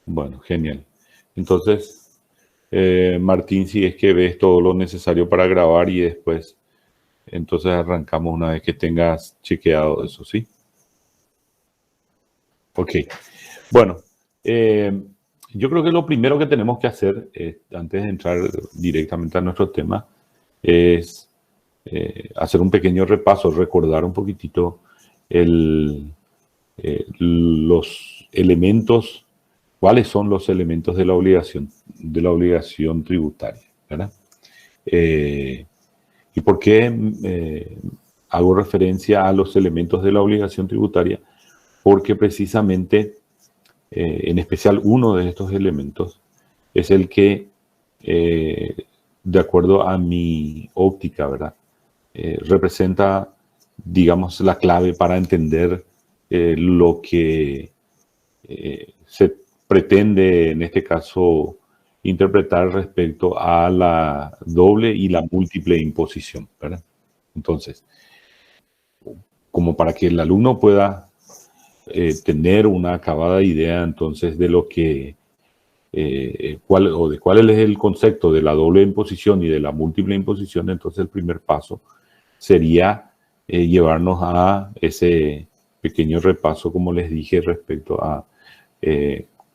Bueno, genial. Entonces, Martín, si es que ves todo lo necesario para grabar y después, entonces arrancamos una vez que tengas chequeado eso, ¿sí? Ok. Bueno, eh, yo creo que lo primero que tenemos que hacer, antes de entrar directamente a nuestro tema, es hacer un pequeño repaso, recordar un poquitito los elementos, cuáles son los elementos de la obligación tributaria, ¿verdad? Eh, ¿Y por qué hago referencia a los elementos de la obligación tributaria? Porque precisamente, en especial uno de estos elementos, es el que, eh, de acuerdo a mi óptica, ¿verdad? Representa, digamos, la clave para entender lo que se pretende, en este caso, interpretar respecto a la doble y la múltiple imposición, ¿verdad? Entonces, como para que el alumno pueda tener una acabada idea entonces de lo que de cuál es el concepto de la doble imposición y de la múltiple imposición, entonces el primer paso sería llevarnos a ese pequeño repaso, como les dije, respecto a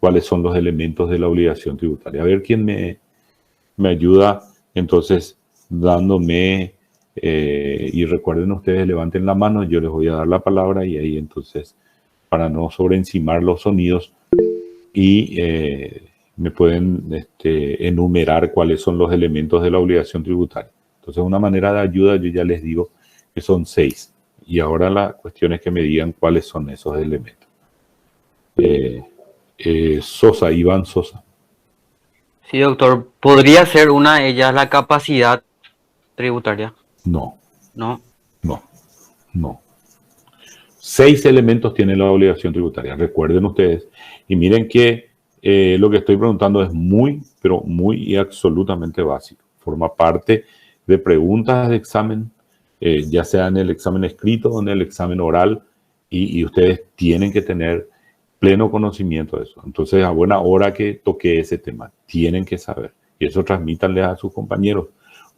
cuáles son los elementos de la obligación tributaria. A ver quién me ayuda entonces dándome, y recuerden ustedes, levanten la mano, yo les voy a dar la palabra y ahí entonces, para no sobreencimar los sonidos, y me pueden enumerar cuáles son los elementos de la obligación tributaria. Entonces, una manera de ayuda, yo ya les digo que son 6. Y ahora la cuestión es que me digan cuáles son esos elementos. Sosa, Iván Sosa. Sí, doctor. ¿Podría ser una de ellas la capacidad tributaria? No, No. no, no. 6 elementos tiene la obligación tributaria. Recuerden ustedes. Y miren que lo que estoy preguntando es muy, pero muy y absolutamente básico. Forma parte de preguntas de examen, ya sea en el examen escrito o en el examen oral, y ustedes tienen que tener pleno conocimiento de eso. Entonces, a buena hora que toque ese tema, tienen que saber. Y eso transmítanle a sus compañeros,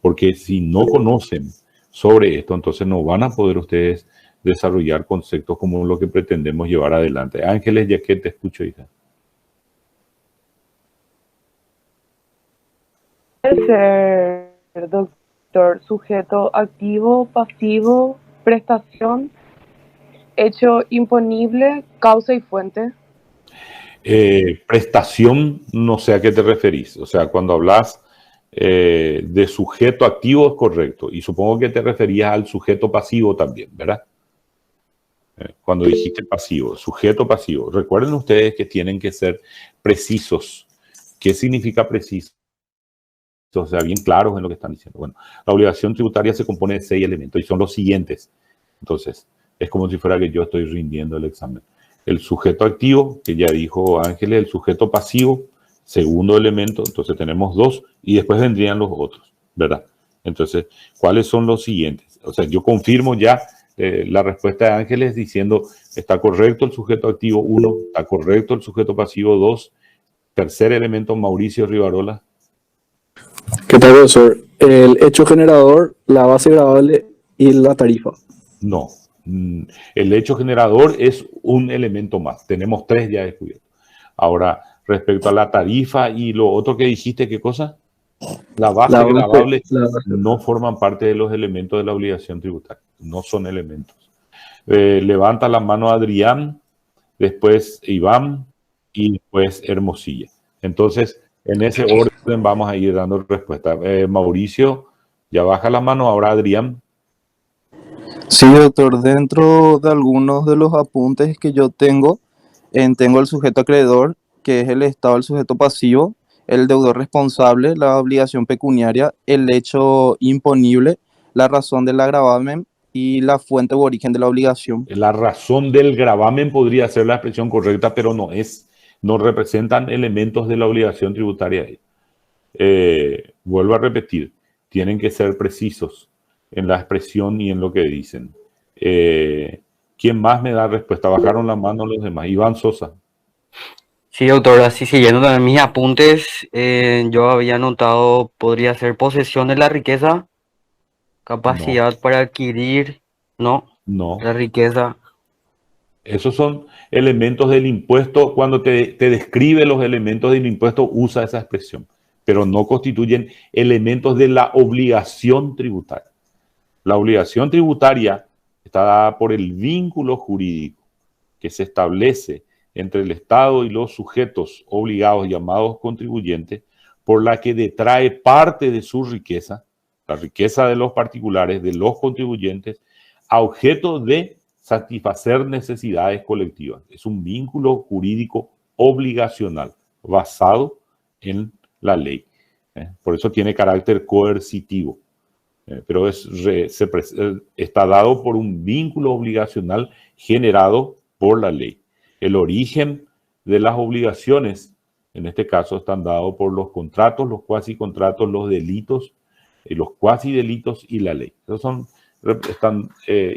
porque si no conocen sobre esto, entonces no van a poder ustedes desarrollar conceptos como lo que pretendemos llevar adelante. Ángeles, ya que te escucho, hija. Puede ser, doctor, sujeto activo, pasivo, prestación, hecho imponible, causa y fuente. Prestación, no sé a qué te referís. O sea, cuando hablas de sujeto activo es correcto. Y supongo que te referías al sujeto pasivo también, ¿verdad? Cuando dijiste pasivo, sujeto pasivo. Recuerden ustedes que tienen que ser precisos. ¿Qué significa preciso? O sea, bien claros en lo que están diciendo. Bueno, la obligación tributaria se compone de 6 elementos y son los siguientes. Entonces, es como si fuera que yo estoy rindiendo el examen. El sujeto activo, que ya dijo Ángeles, el sujeto pasivo, segundo elemento, entonces tenemos 2 y después vendrían los otros, ¿verdad? Entonces, ¿cuáles son los siguientes? O sea, yo confirmo ya la respuesta de Ángeles diciendo, está correcto el sujeto activo 1, está correcto el sujeto pasivo 2, tercer elemento, Mauricio Rivarola. ¿Qué tal, profesor? El hecho generador, la base gravable y la tarifa. No. El hecho generador es un elemento más. Tenemos 3 ya descubiertos. Ahora, respecto a la tarifa y lo otro que dijiste, ¿qué cosa? La base gravable no forman parte de los elementos de la obligación tributaria. No son elementos. Levanta la mano Adrián, después Iván y después Hermosilla. Entonces, en ese orden vamos a ir dando respuesta. Mauricio, ya baja la mano. Ahora Adrián. Sí, doctor, dentro de algunos de los apuntes que yo tengo, tengo el sujeto acreedor, que es el Estado, el sujeto pasivo, el deudor responsable, la obligación pecuniaria, el hecho imponible, la razón del gravamen y la fuente u origen de la obligación. La razón del gravamen podría ser la expresión correcta, pero no es. No representan elementos de la obligación tributaria. Vuelvo a repetir, tienen que ser precisos en la expresión y en lo que dicen. ¿Quién más me da respuesta? Bajaron la mano los demás. Iván Sosa. Sí, doctor, así siguiendo también mis apuntes, yo había anotado, podría ser posesión de la riqueza, No, capacidad para adquirir, no, no. la riqueza. Esos son elementos del impuesto. Cuando te describe los elementos del impuesto, usa esa expresión, pero no constituyen elementos de la obligación tributaria. La obligación tributaria está dada por el vínculo jurídico que se establece entre el Estado y los sujetos obligados llamados contribuyentes, por la que detrae parte de su riqueza, la riqueza de los particulares, de los contribuyentes, a objeto de satisfacer necesidades colectivas. Es un vínculo jurídico obligacional basado en la ley. Por eso tiene carácter coercitivo. Pero está dado por un vínculo obligacional generado por la ley. El origen de las obligaciones, en este caso, están dados por los contratos, los cuasicontratos, los delitos, los cuasidelitos y la ley. Esos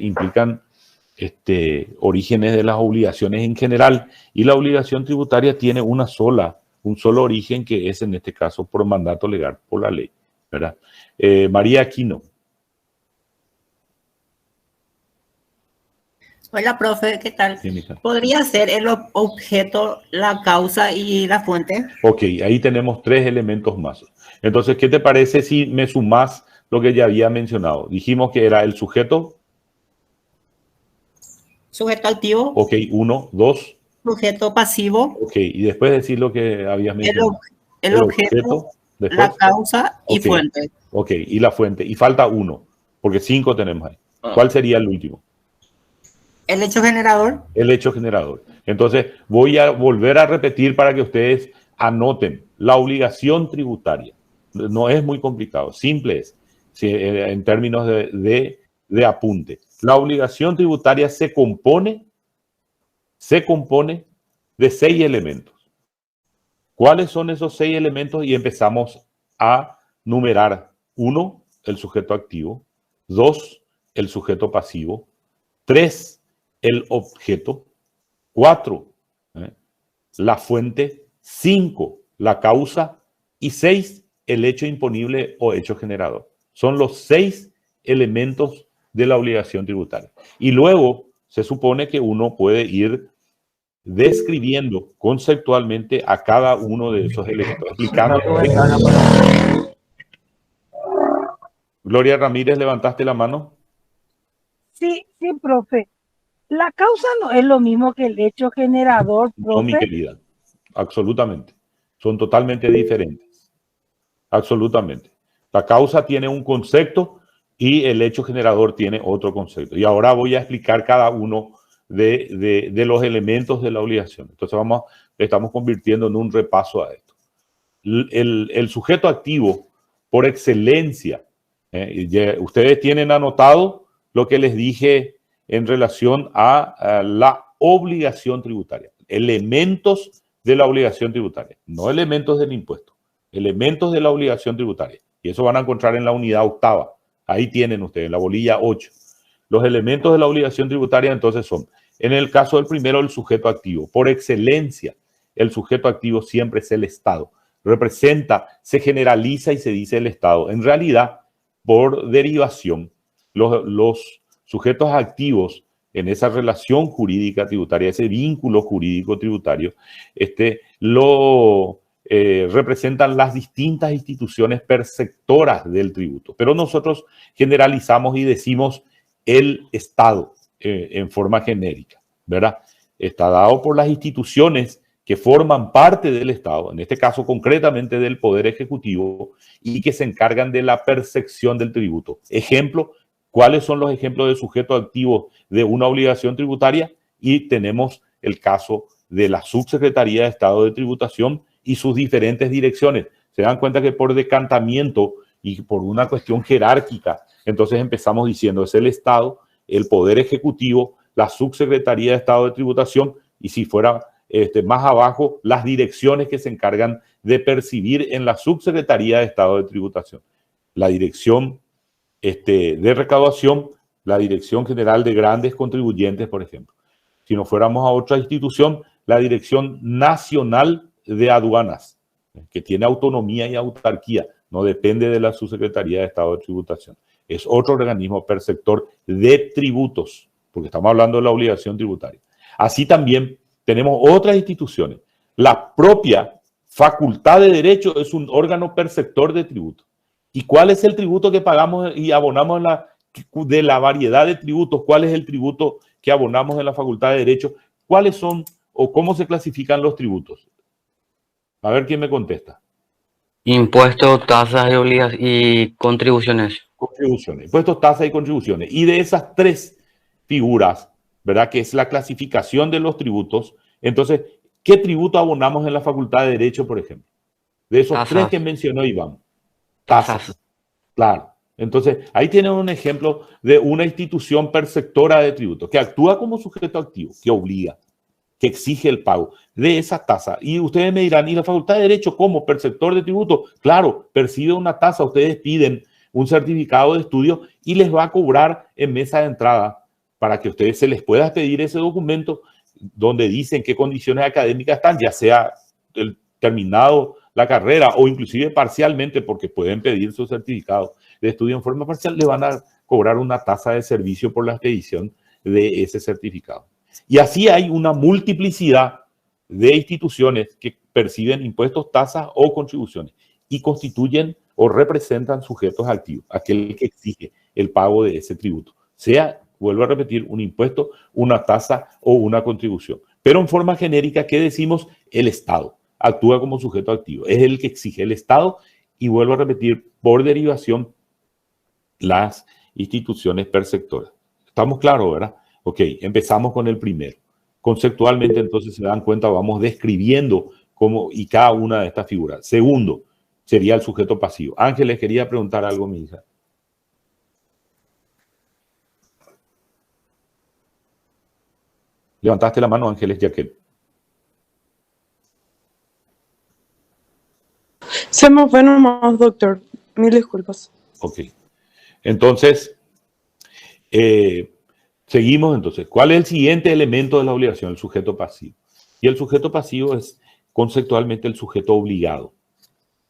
implican orígenes de las obligaciones en general, y la obligación tributaria tiene un solo origen, que es en este caso por mandato legal, por la ley, ¿verdad? María Aquino. Hola, profe, ¿qué tal? Sí, mija. ¿Podría ser el objeto, la causa y la fuente? Ok, ahí tenemos 3 elementos más. Entonces, ¿qué te parece si me sumás lo que ya había mencionado? Dijimos que era el sujeto. Sujeto activo, Ok, 1, 2. sujeto pasivo, Ok, y después decir lo que habías mencionado. el objeto, después. la causa y Ok. fuente. Ok, y la fuente. Y falta 1, porque 5 tenemos ahí. ¿Cuál sería el último? El hecho generador, El hecho generador. Entonces, voy a volver a repetir para que ustedes anoten. La obligación tributaria no es muy complicado, simple es, en términos de apunte. La obligación tributaria se compone de 6 elementos. ¿Cuáles son esos 6 elementos? Y empezamos a numerar. 1, el sujeto activo. 2, el sujeto pasivo. 3, el objeto. 4, la fuente. 5, la causa. Y 6, el hecho imponible o hecho generador. Son los 6 elementos de la obligación tributaria. Y luego se supone que uno puede ir describiendo conceptualmente a cada uno de esos elementos, explicando. Gloria Ramírez, ¿levantaste la mano? Sí, sí, profe. La causa no es lo mismo que el hecho generador, No, mi profe. querida, absolutamente. Son totalmente diferentes. Absolutamente. La causa tiene un concepto y el hecho generador tiene otro concepto. Y ahora voy a explicar cada uno de los elementos de la obligación. Entonces estamos convirtiendo en un repaso a esto. El sujeto activo, por excelencia, ustedes tienen anotado lo que les dije en relación a la obligación tributaria. Elementos de la obligación tributaria, no elementos del impuesto, elementos de la obligación tributaria. Y eso van a encontrar en la unidad 8. Ahí tienen ustedes, la bolilla 8. Los elementos de la obligación tributaria entonces son, en el caso del primero, el sujeto activo. Por excelencia, el sujeto activo siempre es el Estado. Representa, se generaliza y se dice el Estado. En realidad, por derivación, los sujetos activos en esa relación jurídica tributaria, ese vínculo jurídico tributario, representan las distintas instituciones perceptoras del tributo. Pero nosotros generalizamos y decimos el Estado en forma genérica, ¿verdad? Está dado por las instituciones que forman parte del Estado, en este caso concretamente del Poder Ejecutivo, y que se encargan de la percepción del tributo. Ejemplo, ¿cuáles son los ejemplos de sujetos activos de una obligación tributaria? Y tenemos el caso de la Subsecretaría de Estado de Tributación y sus diferentes direcciones. Se dan cuenta que por decantamiento y por una cuestión jerárquica, entonces empezamos diciendo es el Estado, el Poder Ejecutivo, la Subsecretaría de Estado de Tributación, y si fuera más abajo, las direcciones que se encargan de percibir en la Subsecretaría de Estado de Tributación. La Dirección de Recaudación, la Dirección General de Grandes Contribuyentes, por ejemplo. Si nos fuéramos a otra institución, la Dirección Nacional de Aduanas, que tiene autonomía y autarquía, no depende de la Subsecretaría de Estado de Tributación. Es otro organismo perceptor de tributos, porque estamos hablando de la obligación tributaria. Así también tenemos otras instituciones. La propia Facultad de Derecho es un órgano perceptor de tributos. ¿Y cuál es el tributo que pagamos y abonamos de la variedad de tributos? ¿Cuál es el tributo que abonamos en la Facultad de Derecho? ¿Cuáles son o cómo se clasifican los tributos? A ver quién me contesta. Impuestos, tasas y contribuciones. Contribuciones, impuestos, tasas y contribuciones. Y de esas tres figuras, ¿verdad? Que es la clasificación de los tributos. Entonces, ¿qué tributo abonamos en la Facultad de Derecho, por ejemplo? De esos Tasas. tres que mencionó Iván. Tasas. Claro. Entonces, ahí tienen un ejemplo de una institución perceptora de tributos que actúa como sujeto activo, que obliga, que exige el pago de esa tasa. Y ustedes me dirán, ¿y la Facultad de Derecho como perceptor de tributos? Claro, percibe una tasa, ustedes piden un certificado de estudio y les va a cobrar en mesa de entrada para que a ustedes se les pueda pedir ese documento donde dicen qué condiciones académicas están, ya sea terminado la carrera o inclusive parcialmente, porque pueden pedir su certificado de estudio en forma parcial, le van a cobrar una tasa de servicio por la expedición de ese certificado. Y así hay una multiplicidad de instituciones que perciben impuestos, tasas o contribuciones y constituyen o representan sujetos activos, aquel que exige el pago de ese tributo, sea, vuelvo a repetir, un impuesto, una tasa o una contribución. Pero en forma genérica, ¿qué decimos? El Estado actúa como sujeto activo, es el que exige el Estado y vuelvo a repetir, por derivación, las instituciones perceptoras. ¿Estamos claros, verdad? Ok, empezamos con el primero. Conceptualmente, entonces, se dan cuenta, vamos describiendo cómo y cada una de estas figuras. Segundo, sería el sujeto pasivo. Ángeles, quería preguntar algo, mi hija. Levantaste la mano, Ángeles Yaquel. Se me fue nomás, doctor. Mil disculpas. Ok. Entonces, seguimos entonces. ¿Cuál es el siguiente elemento de la obligación? El sujeto pasivo. Y el sujeto pasivo es conceptualmente el sujeto obligado,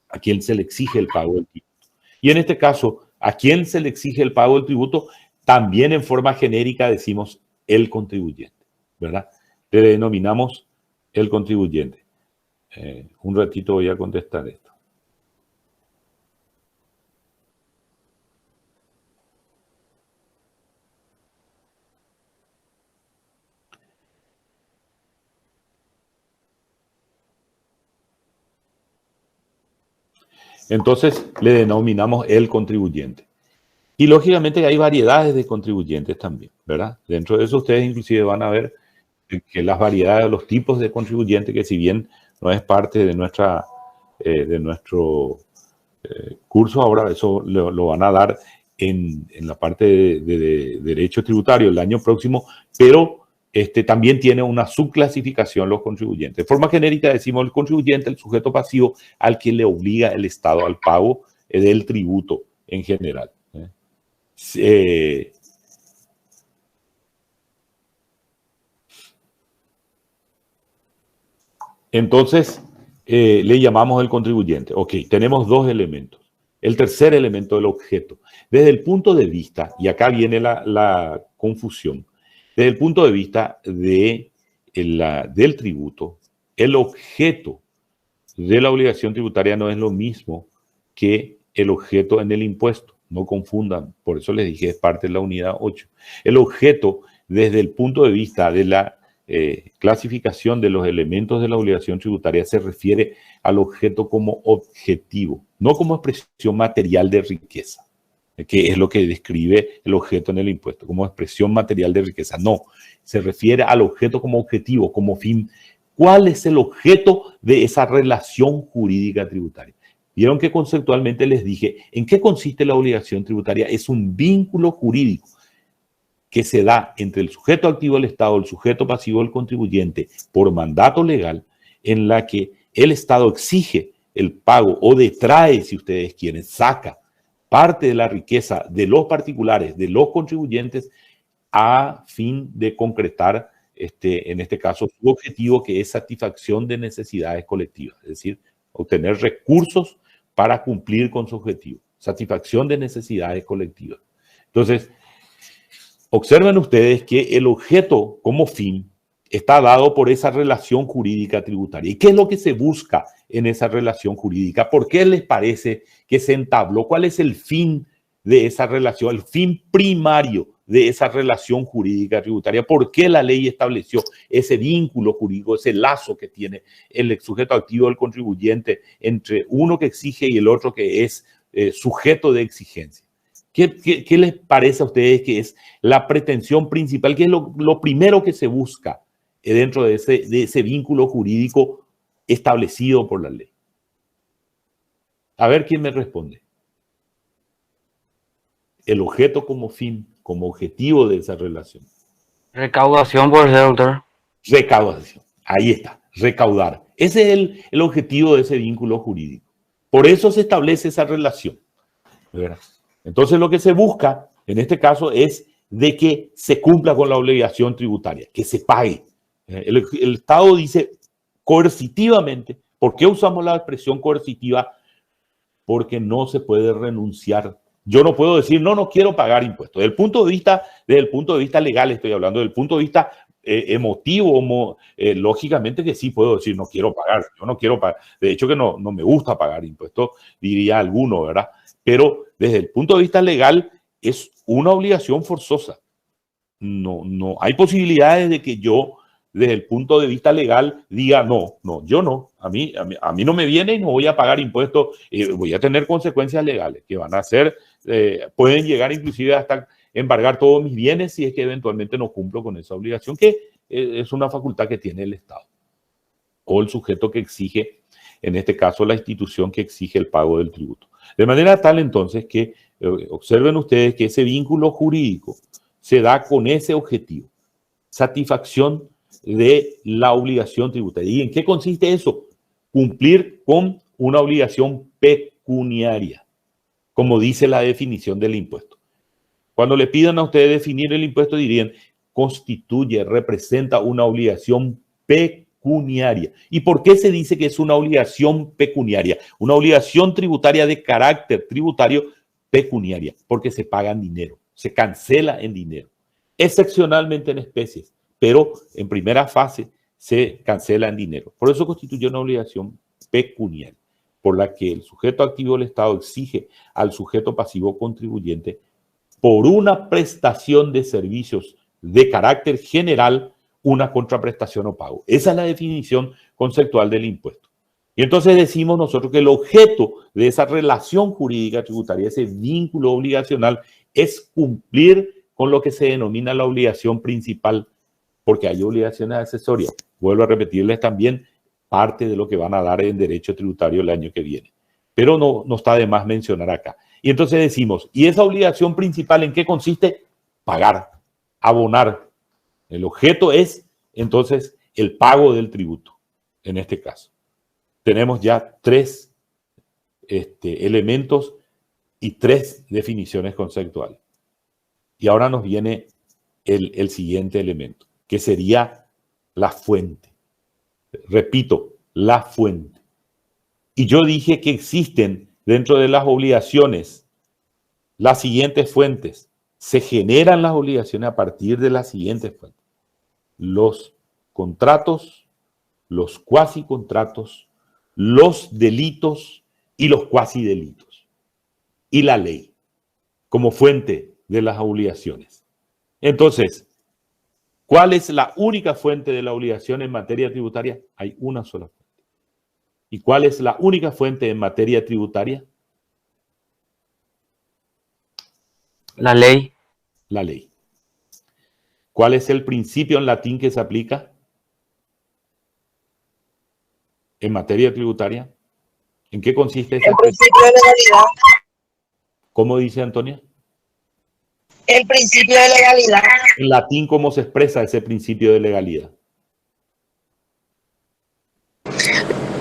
a quien se le exige el pago del tributo. Y en este caso, a quien se le exige el pago del tributo, también en forma genérica decimos el contribuyente, ¿verdad? Le denominamos el contribuyente. Un ratito voy a contestar esto. Entonces le denominamos el contribuyente. Y lógicamente hay variedades de contribuyentes también, ¿verdad? Dentro de eso ustedes inclusive van a ver que las variedades, los tipos de contribuyentes, que si bien no es parte de nuestro curso ahora, eso lo van a dar en la parte de derecho tributario el año próximo, pero también tiene una subclasificación los contribuyentes. De forma genérica decimos el contribuyente, el sujeto pasivo al que le obliga el Estado al pago del tributo en general. Entonces, le llamamos el contribuyente. Ok, tenemos dos elementos. El tercer elemento, el objeto. Desde el punto de vista, y acá viene la confusión, desde el punto de vista del tributo, el objeto de la obligación tributaria no es lo mismo que el objeto en el impuesto. No confundan, por eso les dije, es parte de la unidad 8. El objeto, desde el punto de vista de la clasificación de los elementos de la obligación tributaria, se refiere al objeto como objetivo, no como expresión material de riqueza, que es lo que describe el objeto en el impuesto, como expresión material de riqueza. No, se refiere al objeto como objetivo, como fin. ¿Cuál es el objeto de esa relación jurídica tributaria? Vieron que conceptualmente les dije, ¿en qué consiste la obligación tributaria? Es un vínculo jurídico que se da entre el sujeto activo del Estado, el sujeto pasivo del contribuyente, por mandato legal, en la que el Estado exige el pago o detrae, si ustedes quieren, saca parte de la riqueza de los particulares, de los contribuyentes, a fin de concretar en este caso, su objetivo, que es satisfacción de necesidades colectivas, es decir, obtener recursos para cumplir con su objetivo, satisfacción de necesidades colectivas. Entonces, observen ustedes que el objeto como fin está dado por esa relación jurídica tributaria. ¿Y qué es lo que se busca en esa relación jurídica? ¿Por qué les parece que se entabló? ¿Cuál es el fin de esa relación, el fin primario de esa relación jurídica tributaria? ¿Por qué la ley estableció ese vínculo jurídico, ese lazo que tiene el sujeto activo del contribuyente entre uno que exige y el otro que es sujeto de exigencia? ¿Qué les parece a ustedes que es la pretensión principal? ¿Qué es lo primero que se busca dentro de ese vínculo jurídico establecido por la ley? A ver quién me responde. El objeto como fin, como objetivo de esa relación. Recaudación, por ser, doctor. Recaudación. Ahí está, recaudar. Ese es el objetivo de ese vínculo jurídico. Por eso se establece esa relación. ¿Verdad? Entonces lo que se busca en este caso es de que se cumpla con la obligación tributaria, que se pague. El Estado dice coercitivamente. ¿Por qué usamos la expresión coercitiva? Porque no se puede renunciar. Yo no puedo decir, no quiero pagar impuestos. Desde el punto de vista legal estoy hablando, desde el punto de vista emotivo, lógicamente que sí puedo decir, no quiero pagar, yo no quiero pagar. De hecho que no me gusta pagar impuestos, diría alguno, ¿verdad? Pero desde el punto de vista legal es una obligación forzosa. No hay posibilidades de que yo, desde el punto de vista legal, diga yo no. A mí no me viene y no voy a pagar impuestos. Voy a tener consecuencias legales que van a ser, pueden llegar inclusive hasta embargar todos mis bienes si es que eventualmente no cumplo con esa obligación, que es una facultad que tiene el Estado o el sujeto que exige, en este caso la institución que exige el pago del tributo. De manera tal entonces que observen ustedes que ese vínculo jurídico se da con ese objetivo, satisfacción de la obligación tributaria. ¿Y en qué consiste eso? Cumplir con una obligación pecuniaria, como dice la definición del impuesto. Cuando le pidan a ustedes definir el impuesto, dirían, constituye, representa una obligación pecuniaria. ¿Y por qué se dice que es una obligación pecuniaria? Una obligación tributaria de carácter tributario pecuniaria, porque se paga en dinero, se cancela en dinero, excepcionalmente en especies, pero en primera fase se cancela en dinero. Por eso constituye una obligación pecuniaria, por la que el sujeto activo del Estado exige al sujeto pasivo contribuyente por una prestación de servicios de carácter general, una contraprestación o pago. Esa es la definición conceptual del impuesto. Y entonces decimos nosotros que el objeto de esa relación jurídica tributaria, ese vínculo obligacional, es cumplir con lo que se denomina la obligación principal, porque hay obligaciones accesorias. Vuelvo a repetirles también parte de lo que van a dar en derecho tributario el año que viene. Pero no está de más mencionar acá. Y entonces decimos, ¿y esa obligación principal en qué consiste? Pagar, abonar. El objeto es, entonces, el pago del tributo, en este caso. Tenemos ya 3 elementos y 3 definiciones conceptuales. Y ahora nos viene el siguiente elemento, que sería la fuente. Repito, la fuente. Y yo dije que existen dentro de las obligaciones las siguientes fuentes. Se generan las obligaciones a partir de las siguientes fuentes. Los contratos, los cuasicontratos, los delitos y los cuasidelitos. Y la ley como fuente de las obligaciones. Entonces, ¿cuál es la única fuente de la obligación en materia tributaria? Hay una sola fuente. ¿Y cuál es la única fuente en materia tributaria? La ley. La ley. ¿Cuál es el principio en latín que se aplica en materia tributaria? ¿En qué consiste ese principio de legalidad? ¿Cómo dice Antonia? El principio de legalidad. En latín, ¿cómo se expresa ese principio de legalidad?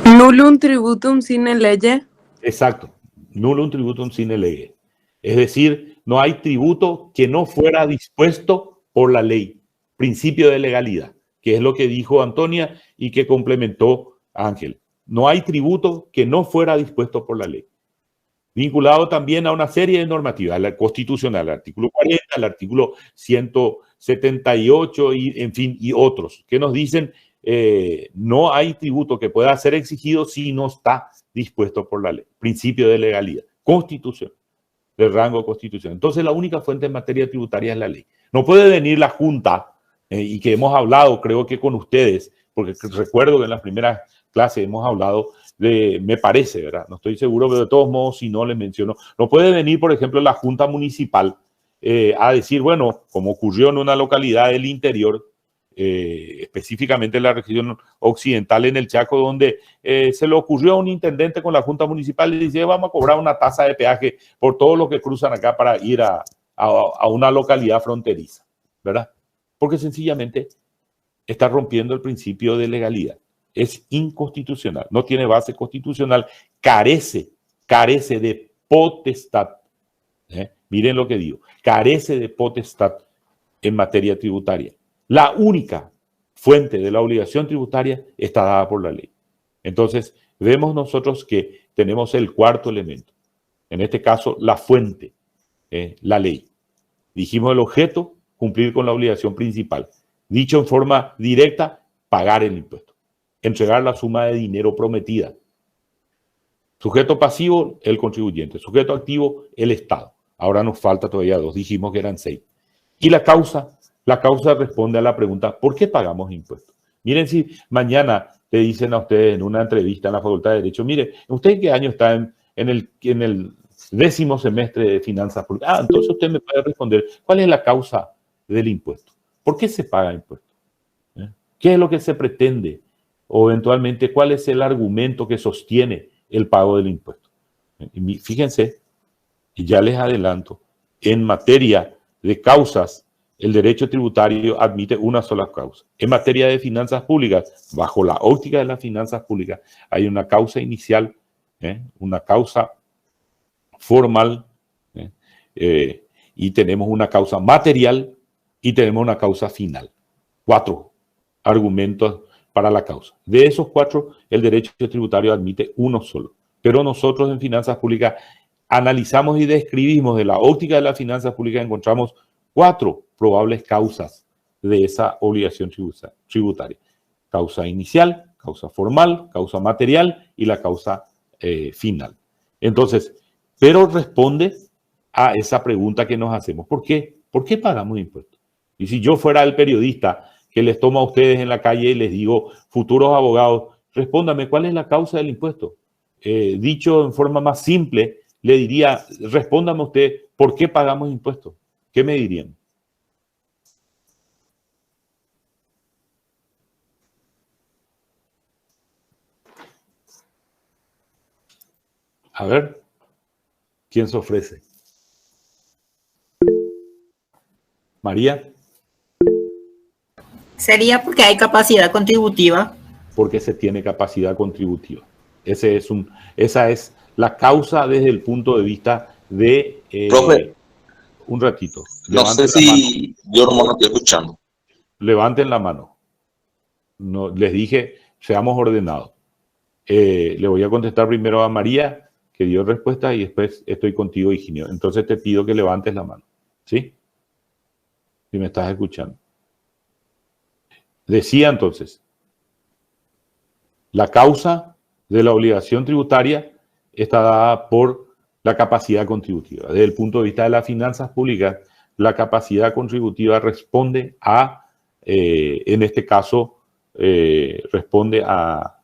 Nullum tributum sine lege. Exacto. Nullum tributum sine lege. Es decir, no hay tributo que no fuera dispuesto por la ley. Principio de legalidad. que es lo que dijo Antonia y que complementó Ángel. No hay tributo que no fuera dispuesto por la ley. Vinculado también a una serie de normativas, la constitucional, el artículo 40, el artículo 178 y, en fin, y otros, que nos dicen no hay tributo que pueda ser exigido si no está dispuesto por la ley. Principio de legalidad, constitución, del rango constitucional. Entonces, la única fuente en materia tributaria es la ley. No puede venir la Junta, y que hemos hablado, creo que con ustedes, porque recuerdo que en las primeras clases hemos hablado de, me parece, ¿verdad? No estoy seguro, pero de todos modos, si no les menciono, no puede venir, por ejemplo, la Junta Municipal a decir, bueno, como ocurrió en una localidad del interior, específicamente en la región occidental, en el Chaco, donde se le ocurrió a un intendente con la Junta Municipal y dice, vamos a cobrar una tasa de peaje por todos los que cruzan acá para ir a una localidad fronteriza, ¿verdad? Porque sencillamente está rompiendo el principio de legalidad. Es inconstitucional, no tiene base constitucional, carece de potestad. Miren lo que digo, carece de potestad en materia tributaria. La única fuente de la obligación tributaria está dada por la ley. Entonces, vemos nosotros que tenemos el cuarto elemento. En este caso, la fuente, la ley. Dijimos el objeto, cumplir con la obligación principal. Dicho en forma directa, pagar el impuesto. Entregar la suma de dinero prometida. Sujeto pasivo, el contribuyente. Sujeto activo, el Estado. Ahora nos falta todavía 2, dijimos que eran 6. Y la causa responde a la pregunta, ¿por qué pagamos impuestos? Miren, si mañana te dicen a ustedes en una entrevista en la Facultad de Derecho, mire, ¿usted en qué año está en el 10º semestre de Finanzas Públicas? Entonces usted me puede responder, ¿cuál es la causa del impuesto? ¿Por qué se paga impuesto? ¿Qué es lo que se pretende? O eventualmente, ¿cuál es el argumento que sostiene el pago del impuesto? Y fíjense, y ya les adelanto, en materia de causas, el derecho tributario admite una sola causa. En materia de finanzas públicas, bajo la óptica de las finanzas públicas, hay una causa inicial, una causa formal, y tenemos una causa material y tenemos una causa final. 4 argumentos para la causa. De esos 4, el derecho tributario admite uno solo. Pero nosotros en finanzas públicas analizamos y describimos de la óptica de las finanzas públicas, encontramos 4 probables causas de esa obligación tributaria. Causa inicial, causa formal, causa material y la causa final. Entonces, pero responde a esa pregunta que nos hacemos. ¿Por qué? ¿Por qué pagamos impuestos? Y si yo fuera el periodista que les tomo a ustedes en la calle y les digo, futuros abogados, respóndame, ¿cuál es la causa del impuesto? Dicho en forma más simple, le diría, respóndame usted, ¿por qué pagamos impuestos? ¿Qué me dirían? A ver, ¿quién se ofrece? María. Sería porque hay capacidad contributiva. Porque se tiene capacidad contributiva. Esa es la causa desde el punto de vista de... Profe, un ratito. no sé si yo no estoy escuchando. Levanten la mano. No, les dije, seamos ordenados. Le voy a contestar primero a María, que dio respuesta, y después estoy contigo, Higinio. Entonces te pido que levantes la mano. ¿Sí? Si me estás escuchando. Decía entonces, la causa de la obligación tributaria está dada por la capacidad contributiva. Desde el punto de vista de las finanzas públicas, la capacidad contributiva responde a, en este caso, responde a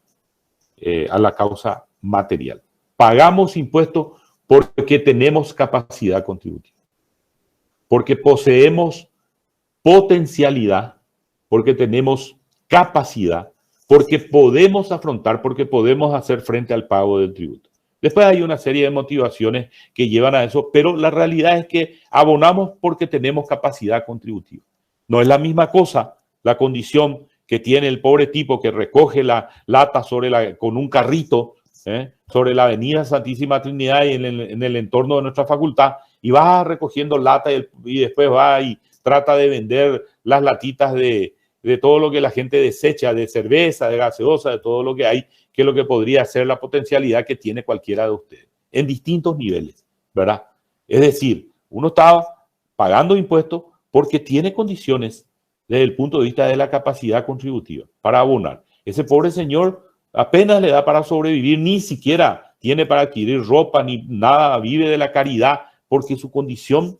la causa material. Pagamos impuestos porque tenemos capacidad contributiva, porque poseemos potencialidad, porque tenemos capacidad, porque podemos afrontar, porque podemos hacer frente al pago del tributo. Después hay una serie de motivaciones que llevan a eso, pero la realidad es que abonamos porque tenemos capacidad contributiva. No es la misma cosa la condición que tiene el pobre tipo que recoge la lata con un carrito sobre la avenida Santísima Trinidad y en el entorno de nuestra facultad, y va recogiendo lata y después va y trata de vender las latitas de de todo lo que la gente desecha, de cerveza, de gaseosa, de todo lo que hay, que es lo que podría ser la potencialidad que tiene cualquiera de ustedes, en distintos niveles, ¿verdad? Es decir, uno está pagando impuestos porque tiene condiciones desde el punto de vista de la capacidad contributiva para abonar. Ese pobre señor apenas le da para sobrevivir, ni siquiera tiene para adquirir ropa ni nada, vive de la caridad porque su condición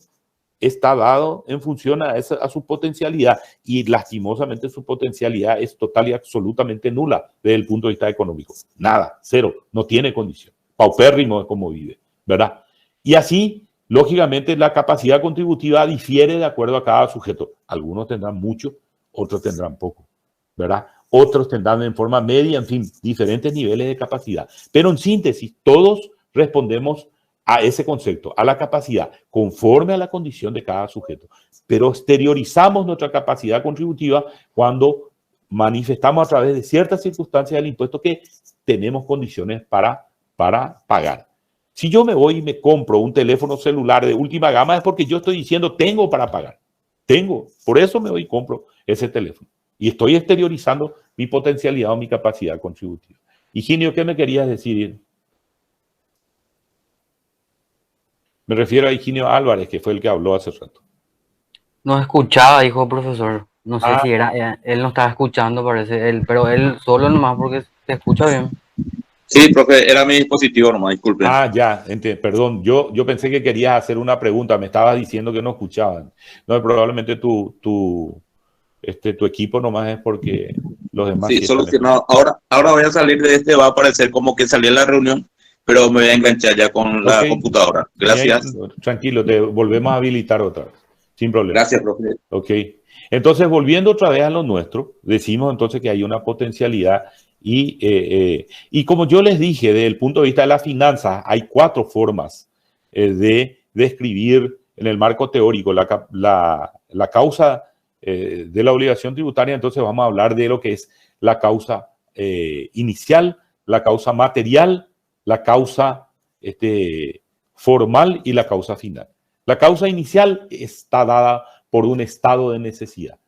está dado en función a su potencialidad, y lastimosamente su potencialidad es total y absolutamente nula desde el punto de vista económico. Nada, cero, no tiene condición. Paupérrimo es como vive, ¿verdad? Y así, lógicamente, la capacidad contributiva difiere de acuerdo a cada sujeto. Algunos tendrán mucho, otros tendrán poco, ¿verdad? Otros tendrán en forma media, en fin, diferentes niveles de capacidad. Pero en síntesis, todos respondemos a ese concepto, a la capacidad, conforme a la condición de cada sujeto. Pero exteriorizamos nuestra capacidad contributiva cuando manifestamos a través de ciertas circunstancias del impuesto que tenemos condiciones para pagar. Si yo me voy y me compro un teléfono celular de última gama es porque yo estoy diciendo tengo para pagar. Tengo, por eso me voy y compro ese teléfono. Y estoy exteriorizando mi potencialidad o mi capacidad contributiva. Higinio, ¿qué me querías decir? Me refiero a Higinio Álvarez, que fue el que habló hace rato. No escuchaba, dijo profesor. No sé si era, él no estaba escuchando, parece, pero él solo nomás porque se escucha bien. Sí, profe, era mi dispositivo nomás, disculpen. Ya, perdón, yo pensé que querías hacer una pregunta, me estabas diciendo que no escuchaban. No, probablemente tu equipo nomás es porque los demás... Sí, solucionado. Ahora voy a salir de va a parecer como que salí en la reunión, pero me voy a enganchar ya con la computadora. Gracias. Tranquilo, te volvemos a habilitar otra vez, sin problema. Gracias, profe. Ok. Entonces, volviendo otra vez a lo nuestro, decimos entonces que hay una potencialidad y como yo les dije, desde el punto de vista de las finanzas, hay 4 formas de describir en el marco teórico la causa de la obligación tributaria. Entonces vamos a hablar de lo que es la causa inicial, la causa material, la causa formal y la causa final. La causa inicial está dada por un estado de necesidad.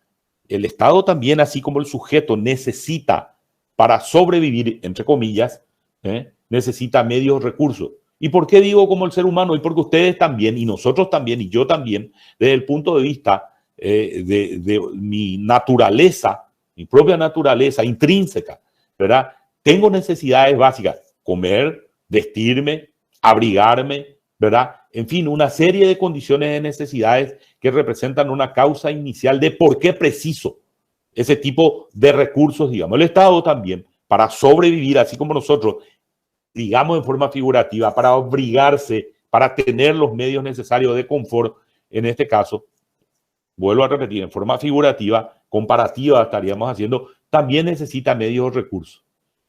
El Estado también, así como el sujeto necesita para sobrevivir, entre comillas, necesita medios, recursos. ¿Y por qué digo como el ser humano? Y porque ustedes también, y nosotros también, y yo también, desde el punto de vista de mi naturaleza, mi propia naturaleza intrínseca, ¿verdad? Tengo necesidades básicas: comer, vestirme, abrigarme, ¿verdad? En fin, una serie de condiciones de necesidades que representan una causa inicial de por qué preciso ese tipo de recursos, digamos. El Estado también, para sobrevivir, así como nosotros, digamos en forma figurativa, para abrigarse, para tener los medios necesarios de confort, en este caso, vuelvo a repetir, en forma figurativa, comparativa estaríamos haciendo, también necesita medios o recursos.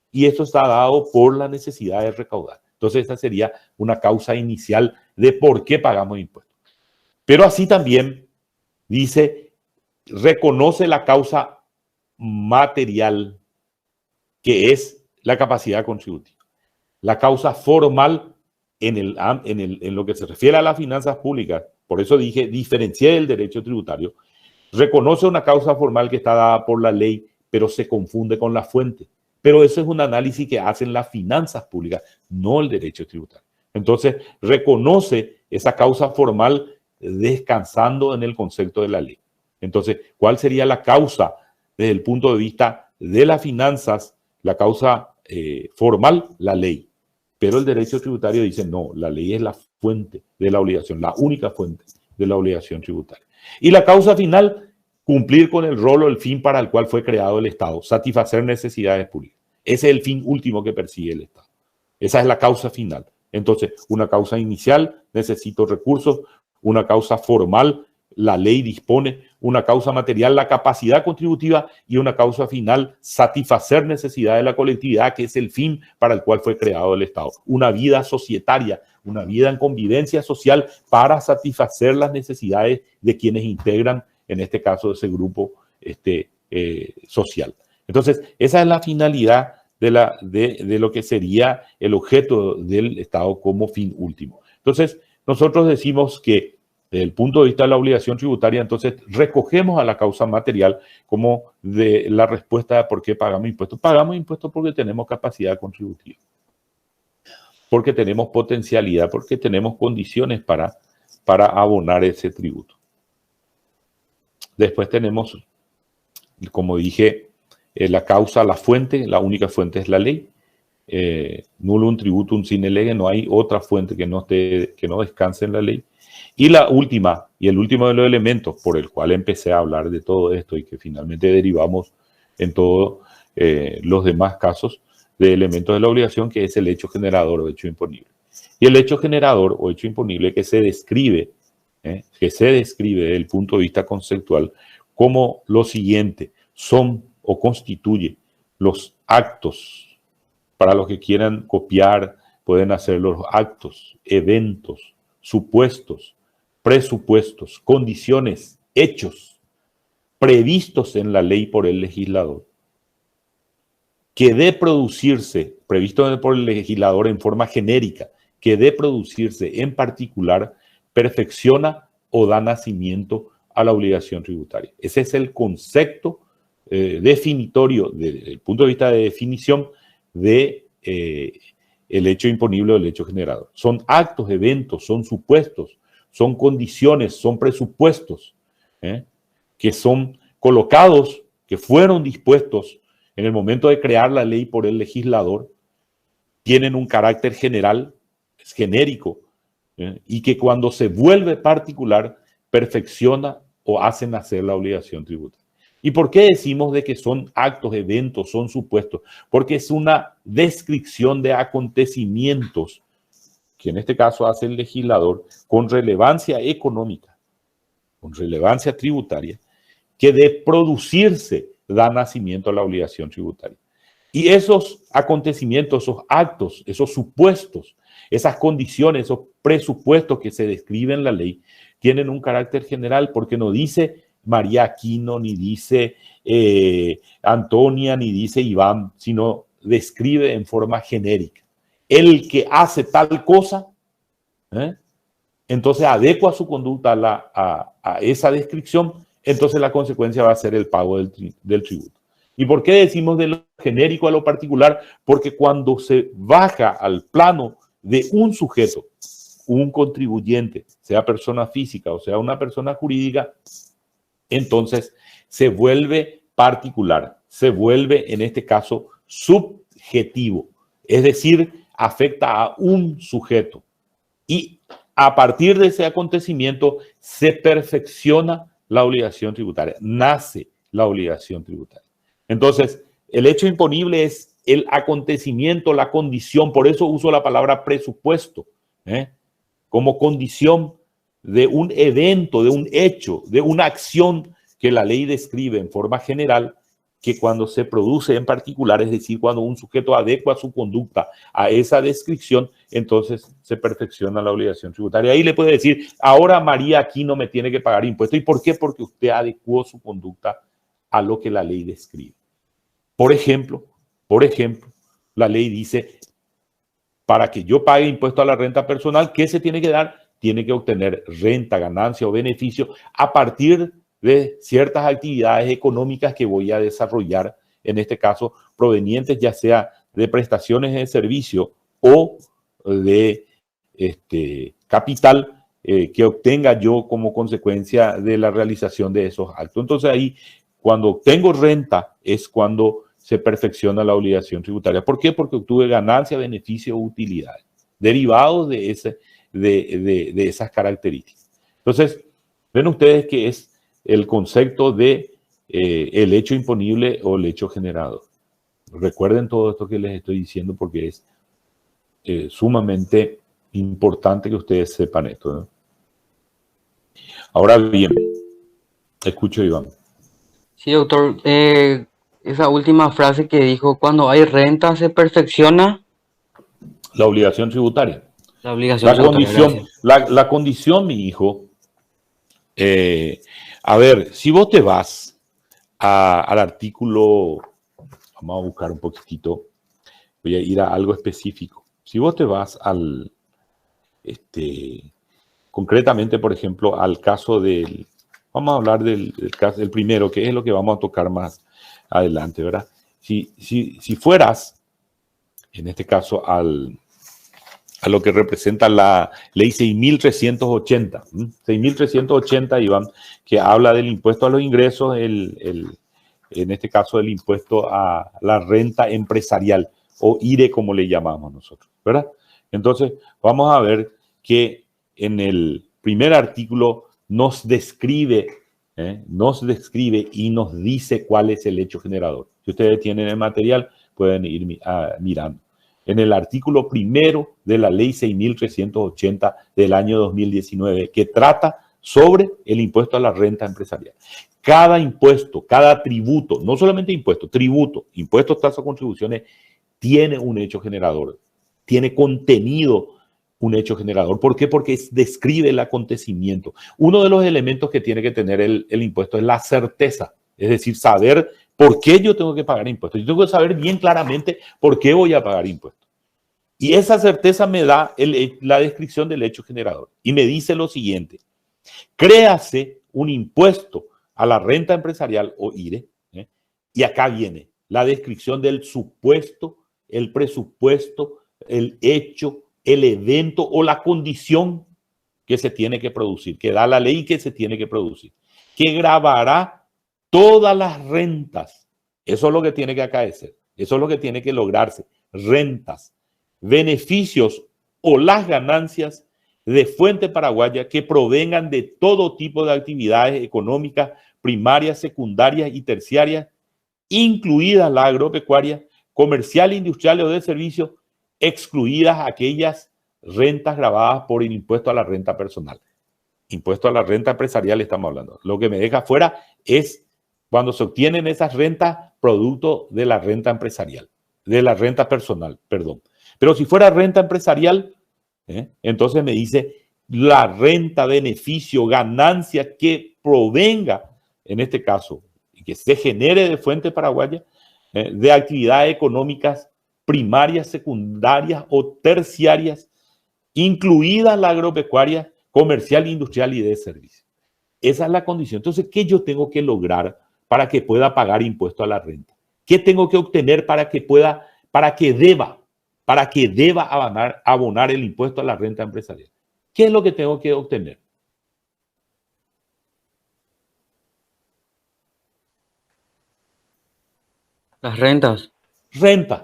Y eso está dado por la necesidad de recaudar. Entonces, esta sería una causa inicial de por qué pagamos impuestos. Pero así también dice, reconoce la causa material, que es la capacidad contributiva. La causa formal en lo que se refiere a las finanzas públicas, por eso dije, diferencié el derecho tributario, reconoce una causa formal que está dada por la ley, pero se confunde con la fuente. Pero eso es un análisis que hacen las finanzas públicas, no el derecho tributario. Entonces, reconoce esa causa formal descansando en el concepto de la ley. Entonces, ¿cuál sería la causa desde el punto de vista de las finanzas? La causa formal, la ley. Pero el derecho tributario dice, no, la ley es la fuente de la obligación, la única fuente de la obligación tributaria. Y la causa final, cumplir con el rol o el fin para el cual fue creado el Estado, satisfacer necesidades públicas. Ese es el fin último que persigue el Estado. Esa es la causa final. Entonces, una causa inicial, necesito recursos; una causa formal, la ley dispone; una causa material, la capacidad contributiva; y una causa final, satisfacer necesidades de la colectividad, que es el fin para el cual fue creado el Estado. Una vida societaria, una vida en convivencia social para satisfacer las necesidades de quienes integran, en este caso, ese grupo social. Entonces, esa es la finalidad de lo que sería el objeto del Estado como fin último. Entonces, nosotros decimos que Desde el punto de vista de la obligación tributaria, entonces recogemos a la causa material como de la respuesta de por qué pagamos impuestos. Pagamos impuestos porque tenemos capacidad contributiva, porque tenemos potencialidad, porque tenemos condiciones para abonar ese tributo. Después tenemos, como dije, la causa, la fuente, la única fuente es la ley. Nullum tributum sine lege, no hay otra fuente que no descanse en la ley. Y la última, y el último de los elementos por el cual empecé a hablar de todo esto y que finalmente derivamos en todos los demás casos de elementos de la obligación, que es el hecho generador o hecho imponible. Y el hecho generador o hecho imponible que se describe desde el punto de vista conceptual como lo siguiente: son o constituye los actos. Para los que quieran copiar, pueden hacer los actos, eventos, supuestos, presupuestos, condiciones, hechos previstos en la ley por el legislador, que de producirse, previsto por el legislador en forma genérica, que de producirse en particular, perfecciona o da nacimiento a la obligación tributaria. Ese es el concepto definitorio, desde el punto de vista de definición de el hecho imponible o el hecho generador. Son actos, eventos, son supuestos, son condiciones, son presupuestos que son colocados, que fueron dispuestos en el momento de crear la ley por el legislador, tienen un carácter general, es genérico, y que cuando se vuelve particular, perfecciona o hace nacer la obligación tributaria. ¿Y por qué decimos de que son actos, eventos, son supuestos? Porque es una descripción de acontecimientos que en este caso hace el legislador con relevancia económica, con relevancia tributaria, que de producirse da nacimiento a la obligación tributaria. Y esos acontecimientos, esos actos, esos supuestos, esas condiciones, esos presupuestos que se describen en la ley, tienen un carácter general porque no dice María Aquino, ni dice Antonia, ni dice Iván, sino describe en forma genérica. El que hace tal cosa, entonces adecua su conducta a esa descripción, entonces la consecuencia va a ser el pago del tributo. ¿Y por qué decimos de lo genérico a lo particular? Porque cuando se baja al plano de un sujeto, un contribuyente, sea persona física o sea una persona jurídica, entonces se vuelve particular, se vuelve en este caso subjetivo, es decir, afecta a un sujeto. Y a partir de ese acontecimiento se perfecciona la obligación tributaria, nace la obligación tributaria. Entonces, el hecho imponible es el acontecimiento, la condición, por eso uso la palabra presupuesto, como condición de un evento, de un hecho, de una acción que la ley describe en forma general, que cuando se produce en particular, es decir, cuando un sujeto adecua su conducta a esa descripción, entonces se perfecciona la obligación tributaria. Ahí le puede decir, ahora María aquí no me tiene que pagar impuestos. ¿Y por qué? Porque usted adecuó su conducta a lo que la ley describe. Por ejemplo, la ley dice, para que yo pague impuesto a la renta personal, ¿qué se tiene que dar? Tiene que obtener renta, ganancia o beneficio a partir de ciertas actividades económicas que voy a desarrollar, en este caso, provenientes ya sea de prestaciones de servicio o de capital que obtenga yo como consecuencia de la realización de esos actos. Entonces ahí, cuando obtengo renta, es cuando se perfecciona la obligación tributaria. ¿Por qué? Porque obtuve ganancia, beneficio o utilidades derivados de esas características. Entonces, ven ustedes que es el concepto de el hecho imponible o el hecho generador. Recuerden todo esto que les estoy diciendo porque es sumamente importante que ustedes sepan esto, ¿no? Ahora bien, escucho, Iván. Sí, doctor. Esa última frase que dijo, cuando hay renta se perfecciona la obligación tributaria. La obligación tributaria. La condición, mi hijo. A ver, si vos te vas al artículo, vamos a buscar un poquitito, voy a ir a algo específico. Si vos te vas al concretamente, por ejemplo, al caso del, vamos a hablar del caso, el primero, que es lo que vamos a tocar más adelante, ¿verdad? Si fueras, en este caso, a lo que representa la ley 6.380, 6.380, Iván, que habla del impuesto a los ingresos, en este caso el impuesto a la renta empresarial, o IRE como le llamamos nosotros, ¿verdad? Entonces, vamos a ver que en el primer artículo nos describe y nos dice cuál es el hecho generador. Si ustedes tienen el material, pueden ir mirando. En el artículo primero de la ley 6.380 del año 2019, que trata sobre el impuesto a la renta empresarial. Cada impuesto, cada tributo, no solamente impuesto, tributo, impuestos, tasas, contribuciones, tiene un hecho generador, tiene contenido un hecho generador. ¿Por qué? Porque describe el acontecimiento. Uno de los elementos que tiene que tener el impuesto es la certeza, es decir, saber por qué yo tengo que pagar impuestos. Yo tengo que saber bien claramente por qué voy a pagar impuestos. Y esa certeza me da la descripción del hecho generador. Y me dice lo siguiente: créase un impuesto a la renta empresarial o IRE, y acá viene la descripción del supuesto, el presupuesto, el hecho, el evento o la condición que se tiene que producir, que da la ley que se tiene que producir, que gravará todas las rentas. Eso es lo que tiene que acaecer, eso es lo que tiene que lograrse. Rentas, beneficios o las ganancias de fuente paraguaya que provengan de todo tipo de actividades económicas primarias, secundarias y terciarias, incluidas la agropecuaria, comercial, industrial o de servicios, excluidas aquellas rentas grabadas por el impuesto a la renta personal. Impuesto a la renta empresarial estamos hablando. Lo que me deja fuera es cuando se obtienen esas rentas producto de la renta empresarial, de la renta personal, perdón. Pero si fuera renta empresarial, entonces me dice la renta, beneficio, ganancia que provenga, en este caso, y que se genere de fuente paraguaya, de actividades económicas primarias, secundarias o terciarias, incluida la agropecuaria, comercial, industrial y de servicio. Esa es la condición. Entonces, ¿qué yo tengo que lograr para que pueda pagar impuesto a la renta? ¿Qué tengo que obtener para que deba abonar el impuesto a la renta empresarial? ¿Qué es lo que tengo que obtener? Las rentas. Rentas.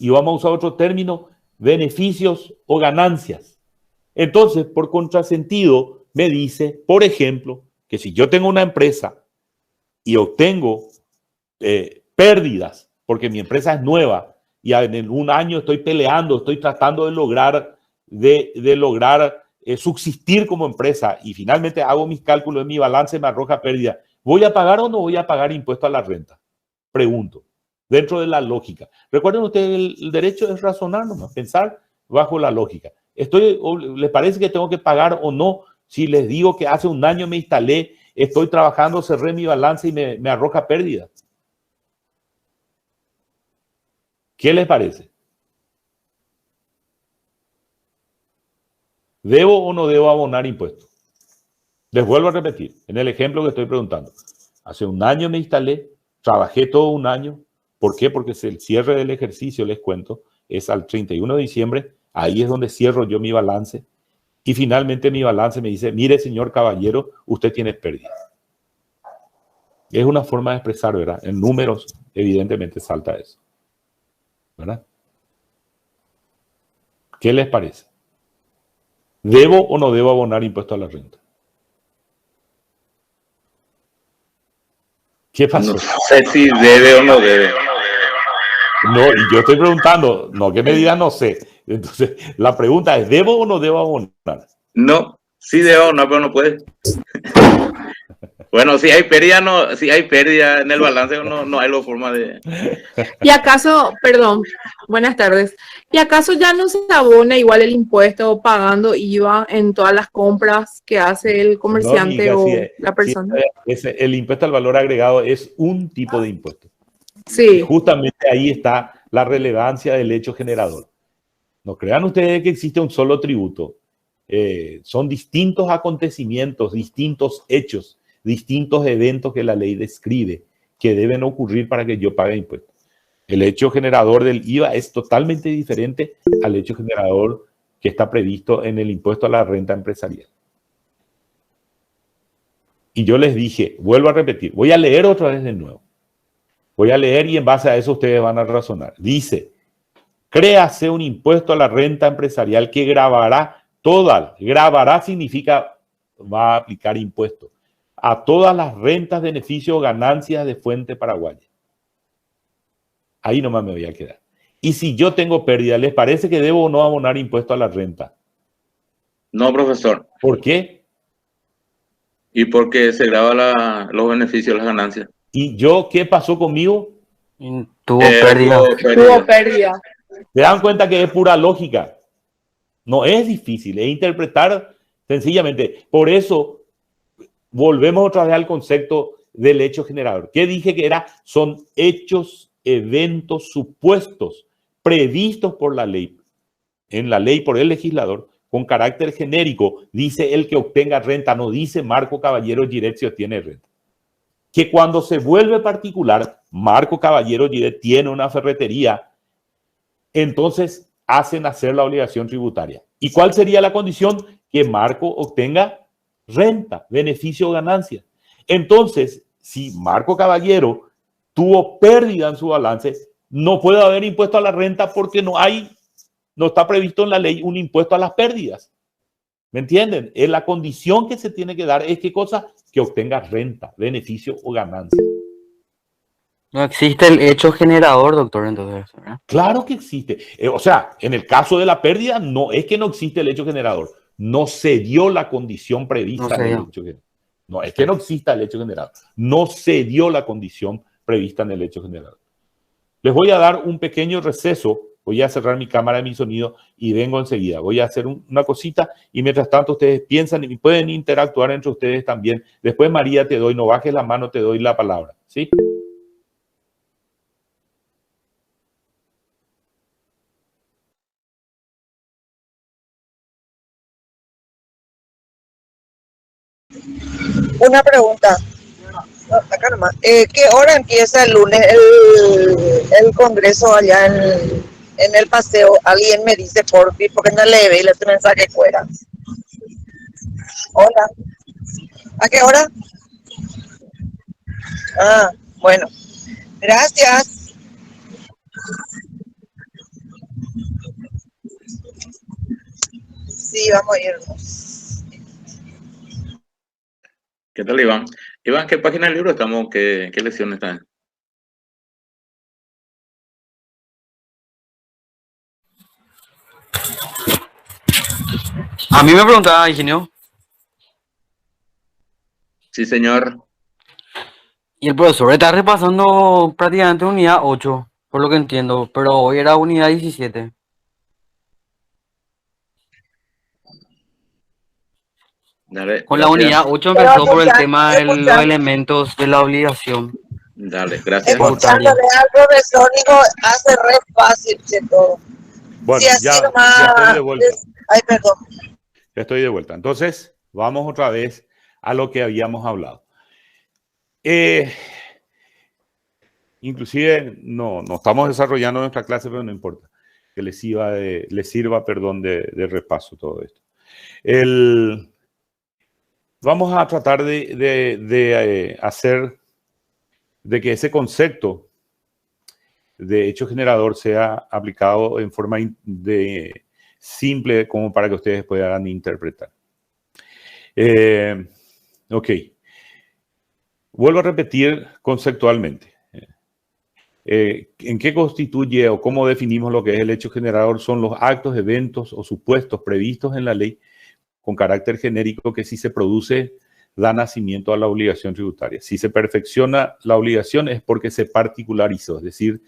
Y vamos a usar otro término, beneficios o ganancias. Entonces, por contrasentido, me dice, por ejemplo, que si yo tengo una empresa y obtengo pérdidas, porque mi empresa es nueva y en un año estoy peleando, estoy tratando de lograr subsistir como empresa y finalmente hago mis cálculos en mi balance, me arroja pérdida, ¿voy a pagar o no voy a pagar impuesto a la renta? Pregunto, dentro de la lógica. Recuerden ustedes, el derecho es razonar nomás, pensar bajo la lógica. ¿Les parece que tengo que pagar o no? Si les digo que hace un año me instalé, estoy trabajando, cerré mi balance y me arroja pérdida. ¿Qué les parece? ¿Debo o no debo abonar impuestos? Les vuelvo a repetir, en el ejemplo que estoy preguntando. Hace un año me instalé, trabajé todo un año. ¿Por qué? Porque el cierre del ejercicio, les cuento, es al 31 de diciembre. Ahí es donde cierro yo mi balance. Y finalmente mi balance me dice, mire, señor caballero, usted tiene pérdida. Es una forma de expresar, ¿verdad? En números, evidentemente, salta eso. ¿Verdad? ¿Qué les parece? ¿Debo o no debo abonar impuesto a la renta? ¿Qué pasó? No sé si debe o no debe. No, y yo estoy preguntando, no que me digan no sé. Entonces, la pregunta es, ¿debo o no debo abonar? No, sí debe abonar, pero no puede. Bueno, si hay pérdida en el balance, no hay forma de... ¿Y acaso, perdón, buenas tardes, y acaso ya no se abona igual el impuesto pagando IVA en todas las compras que hace el comerciante No, o la persona? El impuesto al valor agregado es un tipo de impuesto. Sí. Y justamente ahí está la relevancia del hecho generador. No crean ustedes que existe un solo tributo. Son distintos acontecimientos, distintos hechos, distintos eventos que la ley describe que deben ocurrir para que yo pague impuestos. El hecho generador del IVA es totalmente diferente al hecho generador que está previsto en el impuesto a la renta empresarial. Y yo les dije, vuelvo a repetir, voy a leer otra vez de nuevo. Voy a leer y en base a eso ustedes van a razonar. Dice, créase un impuesto a la renta empresarial que grabará significa va a aplicar impuestos a todas las rentas, beneficios o ganancias de fuente paraguaya. Ahí nomás me voy a quedar. Y si yo tengo pérdida, ¿les parece que debo o no abonar impuesto a la renta? No, profesor. ¿Por qué? Y porque se graba los beneficios, las ganancias. ¿Y yo qué pasó conmigo? Tuvo pérdida. Tuvo pérdida. ¿Se dan cuenta que es pura lógica? No es difícil, es interpretar sencillamente. Por eso volvemos otra vez al concepto del hecho generador. ¿Qué dije que era? Son hechos, eventos, supuestos previstos por la ley. En la ley por el legislador, con carácter genérico, dice el que obtenga renta, no dice Marco Caballero Giret si obtiene renta. Que cuando se vuelve particular, Marco Caballero Giret tiene una ferretería, entonces hacen hacer la obligación tributaria. ¿Y cuál sería la condición? Que Marco obtenga renta, beneficio o ganancia. Entonces, si Marco Caballero tuvo pérdida en su balance, no puede haber impuesto a la renta porque no está previsto en la ley un impuesto a las pérdidas. ¿Me entienden? Es la condición que se tiene que dar es ¿qué cosa? Que obtenga renta, beneficio o ganancia. No existe el hecho generador, doctor, entonces, ¿verdad? Claro que existe. O sea, en el caso de la pérdida, no es que no existe el hecho generador. No se dio la condición prevista en el hecho generador. No, es que no exista el hecho generador. No se dio la condición prevista en el hecho generador. Les voy a dar un pequeño receso. Voy a cerrar mi cámara y mi sonido y vengo enseguida. Voy a hacer una cosita y mientras tanto ustedes piensan y pueden interactuar entre ustedes también. Después, María, te doy, no bajes la mano, te doy la palabra. ¿Sí? Una pregunta. No, acá nomás. ¿Qué hora empieza el lunes el congreso allá en el paseo? Alguien me dice por fin, porque no le ve y le hace mensaje fuera. Hola. ¿A qué hora? Ah, bueno. Gracias. Sí, vamos a irnos. ¿Qué tal, Iván? Iván, ¿qué página del libro estamos? ¿Qué lección está en? A mí me preguntaba, ingeniero. Sí, señor. Y el profesor está repasando prácticamente unidad 8, por lo que entiendo, pero hoy era unidad 17. Dale, Con la gracias. unidad 8 empezó por el tema de los elementos de la obligación. Dale, gracias. Escuchándole al profesor, digo, hace re fácil de todo. Bueno, Si así ya nomás... estoy de vuelta. Ay, perdón. Ya estoy de vuelta. Entonces, vamos otra vez a lo que habíamos hablado. Inclusive, no estamos desarrollando nuestra clase, pero no importa. Que les sirva, de repaso todo esto. Vamos a tratar de hacer de que ese concepto de hecho generador sea aplicado en forma simple como para que ustedes puedan interpretar. Ok. Vuelvo a repetir conceptualmente. ¿En qué constituye o cómo definimos lo que es el hecho generador? Son los actos, eventos o supuestos previstos en la ley con carácter genérico que si se produce da nacimiento a la obligación tributaria. Si se perfecciona la obligación es porque se particularizó, es decir,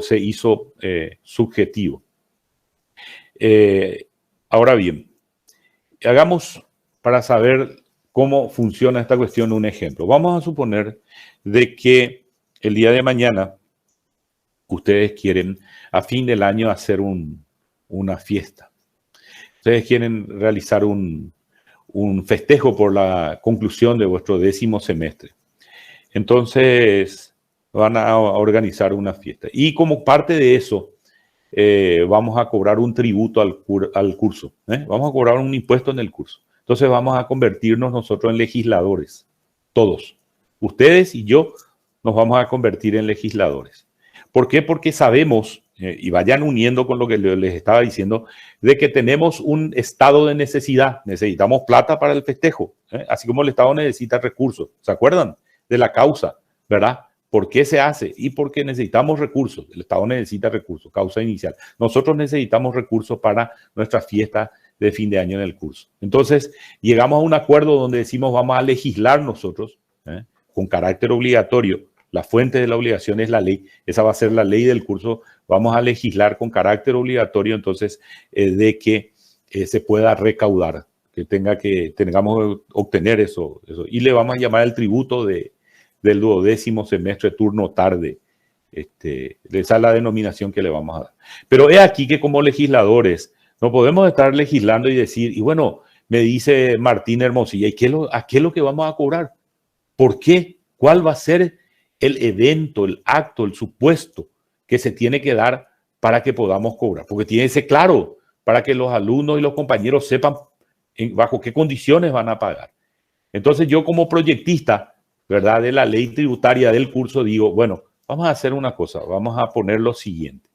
se hizo subjetivo. Ahora bien, hagamos para saber cómo funciona esta cuestión un ejemplo. Vamos a suponer de que el día de mañana ustedes quieren a fin del año hacer un una fiesta. Ustedes quieren realizar un festejo por la conclusión de vuestro 10º semestre. Entonces van a organizar una fiesta. Y como parte de eso, vamos a cobrar un tributo al curso. Vamos a cobrar un impuesto en el curso. Entonces vamos a convertirnos nosotros en legisladores. Todos. Ustedes y yo nos vamos a convertir en legisladores. ¿Por qué? Porque sabemos, y vayan uniendo con lo que les estaba diciendo, de que tenemos un estado de necesidad. Necesitamos plata para el festejo, así como el Estado necesita recursos. ¿Se acuerdan de la causa, verdad? ¿Por qué se hace? Y porque necesitamos recursos. El Estado necesita recursos, causa inicial. Nosotros necesitamos recursos para nuestra fiesta de fin de año en el curso. Entonces, llegamos a un acuerdo donde decimos vamos a legislar nosotros, con carácter obligatorio. La fuente de la obligación es la ley. Esa va a ser la ley del curso. Vamos a legislar con carácter obligatorio, entonces, de que se pueda recaudar, que tengamos que obtener eso. Y le vamos a llamar el tributo del 12º semestre, turno tarde. Esa es la denominación que le vamos a dar. Pero es aquí que como legisladores no podemos estar legislando y decir, y bueno, me dice Martín Hermosilla, ¿y a qué es lo que vamos a cobrar? ¿Por qué? ¿Cuál va a ser el evento, el acto, el supuesto que se tiene que dar para que podamos cobrar? Porque tiene que ser claro para que los alumnos y los compañeros sepan bajo qué condiciones van a pagar. Entonces yo como proyectista, ¿verdad?, de la ley tributaria del curso digo, bueno, vamos a hacer una cosa, vamos a poner lo siguiente.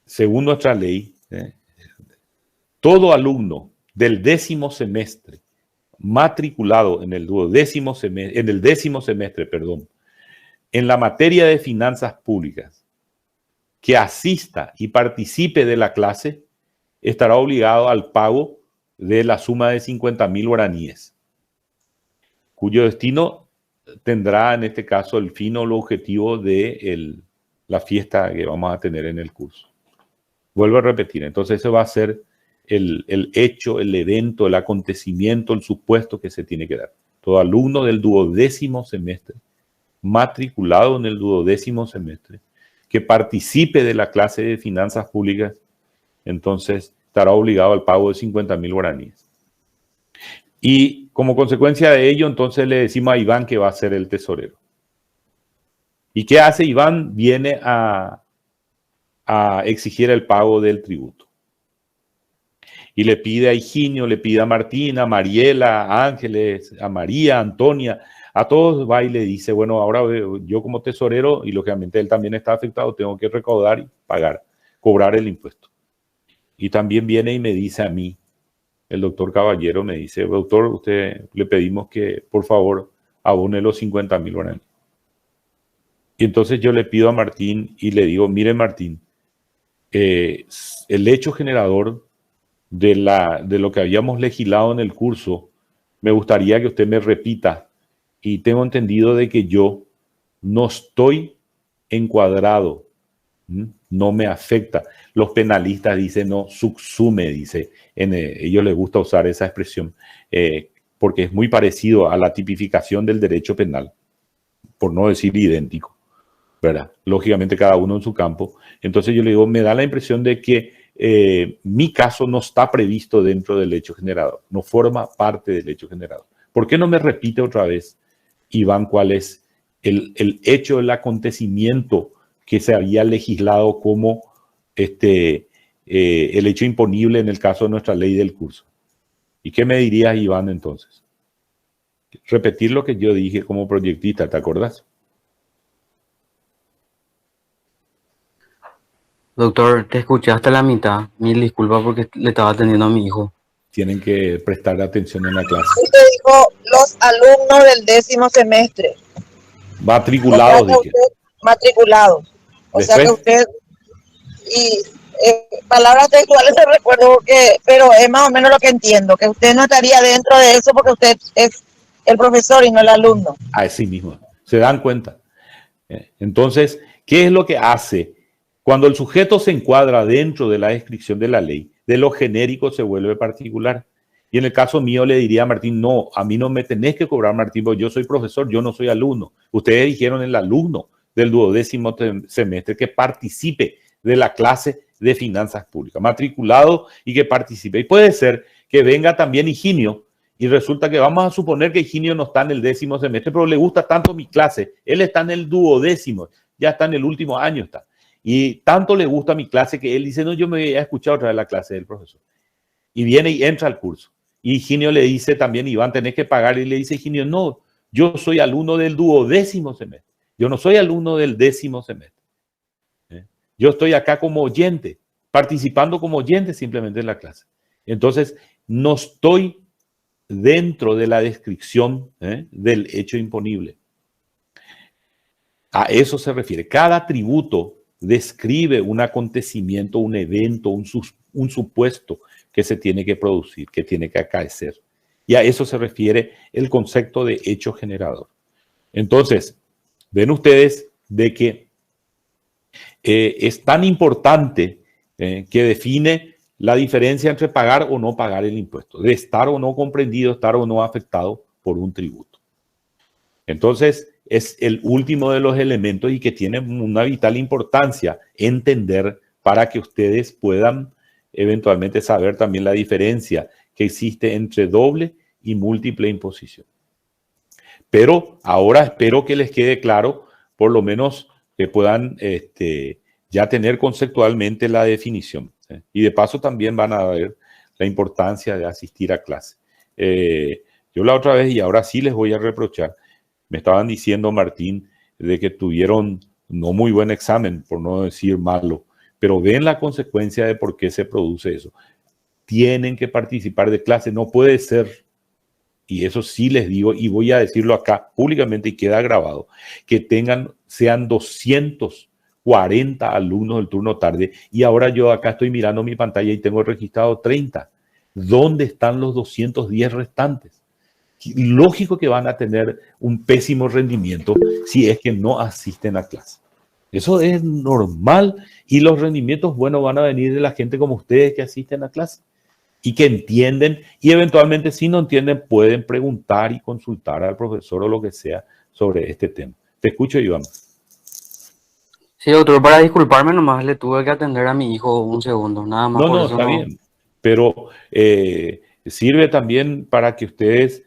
Según nuestra ley, todo alumno del 10º semestre matriculado en el 10º semestre, en la materia de finanzas públicas, que asista y participe de la clase, estará obligado al pago de la suma de 50.000 guaraníes, cuyo destino tendrá en este caso el fin o el objetivo de la fiesta que vamos a tener en el curso. Vuelvo a repetir, entonces ese va a ser el hecho, el evento, el acontecimiento, el supuesto que se tiene que dar. Todo alumno del 12º semestre, matriculado en el 12º semestre, que participe de la clase de finanzas públicas, entonces estará obligado al pago de 50.000 guaraníes. Y como consecuencia de ello, entonces le decimos a Iván que va a ser el tesorero. ¿Y qué hace Iván? Viene a exigir el pago del tributo. Y le pide a Higinio, le pide a Martina, a Mariela, a Ángeles, a María, a Antonia, a todos va y le dice, bueno, ahora yo como tesorero, y lógicamente él también está afectado, tengo que recaudar y pagar, cobrar el impuesto. Y también viene y me dice a mí, el doctor Caballero me dice, doctor, usted le pedimos que por favor abone los 50.000 guaraníes. Y entonces yo le pido a Martín y le digo, mire Martín, el hecho generador de lo que habíamos legislado en el curso, me gustaría que usted me repita, y tengo entendido de que yo no estoy encuadrado, no me afecta. Los penalistas dicen no subsume, dice, ellos les gusta usar esa expresión, porque es muy parecido a la tipificación del derecho penal, por no decir idéntico, ¿verdad? Lógicamente cada uno en su campo. Entonces yo le digo, me da la impresión de que mi caso no está previsto dentro del hecho generador, no forma parte del hecho generador. ¿Por qué no me repite otra vez, Iván, cuál es el hecho, el acontecimiento que se había legislado como el hecho imponible en el caso de nuestra ley del curso? ¿Y qué me dirías, Iván, entonces? Repetir lo que yo dije como proyectista, ¿te acordás? Doctor, te escuché hasta la mitad. Mil disculpas porque le estaba atendiendo a mi hijo. Tienen que prestar atención en la clase. Usted dijo los alumnos del 10º semestre. Matriculados, dije. Matriculados. O sea que usted, y palabras textuales no recuerdo, pero es más o menos lo que entiendo, que usted no estaría dentro de eso porque usted es el profesor y no el alumno. Así mismo, se dan cuenta. Entonces, ¿qué es lo que hace? Cuando el sujeto se encuadra dentro de la descripción de la ley, de lo genérico se vuelve particular. Y en el caso mío le diría a Martín, no, a mí no me tenés que cobrar, Martín, porque yo soy profesor, yo no soy alumno. Ustedes dijeron el alumno del 12º semestre que participe de la clase de finanzas públicas, matriculado y que participe. Y puede ser que venga también Higinio y resulta que vamos a suponer que Higinio no está en el 10º semestre, pero le gusta tanto mi clase, él está en el 12º, ya está en el último año está. Y tanto le gusta mi clase que él dice, no, yo me voy a escuchar otra vez la clase del profesor. Y viene y entra al curso. Y Higinio le dice también, Iván, tenés que pagar. Y le dice Higinio, no, yo soy alumno del 12º semestre. Yo no soy alumno del 10º semestre. Yo estoy acá como oyente, participando como oyente simplemente en la clase. Entonces, no estoy dentro de la descripción del hecho imponible. A eso se refiere. Cada tributo describe un acontecimiento, un evento, un supuesto que se tiene que producir, que tiene que acaecer. Y a eso se refiere el concepto de hecho generador. Entonces, ven ustedes de que es tan importante que define la diferencia entre pagar o no pagar el impuesto, de estar o no comprendido, estar o no afectado por un tributo. Entonces, es el último de los elementos y que tiene una vital importancia entender para que ustedes puedan eventualmente saber también la diferencia que existe entre doble y múltiple imposición. Pero ahora espero que les quede claro, por lo menos que puedan ya tener conceptualmente la definición. Y de paso también van a ver la importancia de asistir a clase. Yo la otra vez, y ahora sí les voy a reprochar, me estaban diciendo, Martín, de que tuvieron no muy buen examen, por no decir malo, pero ven la consecuencia de por qué se produce eso. Tienen que participar de clase, no puede ser, y eso sí les digo, y voy a decirlo acá públicamente y queda grabado, que sean 240 alumnos del turno tarde, y ahora yo acá estoy mirando mi pantalla y tengo registrado 30. ¿Dónde están los 210 restantes? Lógico que van a tener un pésimo rendimiento si es que no asisten a clase. Eso es normal y los rendimientos buenos van a venir de la gente como ustedes que asisten a clase y que entienden y eventualmente si no entienden pueden preguntar y consultar al profesor o lo que sea sobre este tema. Te escucho, Iván. Sí, doctor, para disculparme nomás le tuve que atender a mi hijo un segundo, nada más. No, está bien, pero sirve también para que ustedes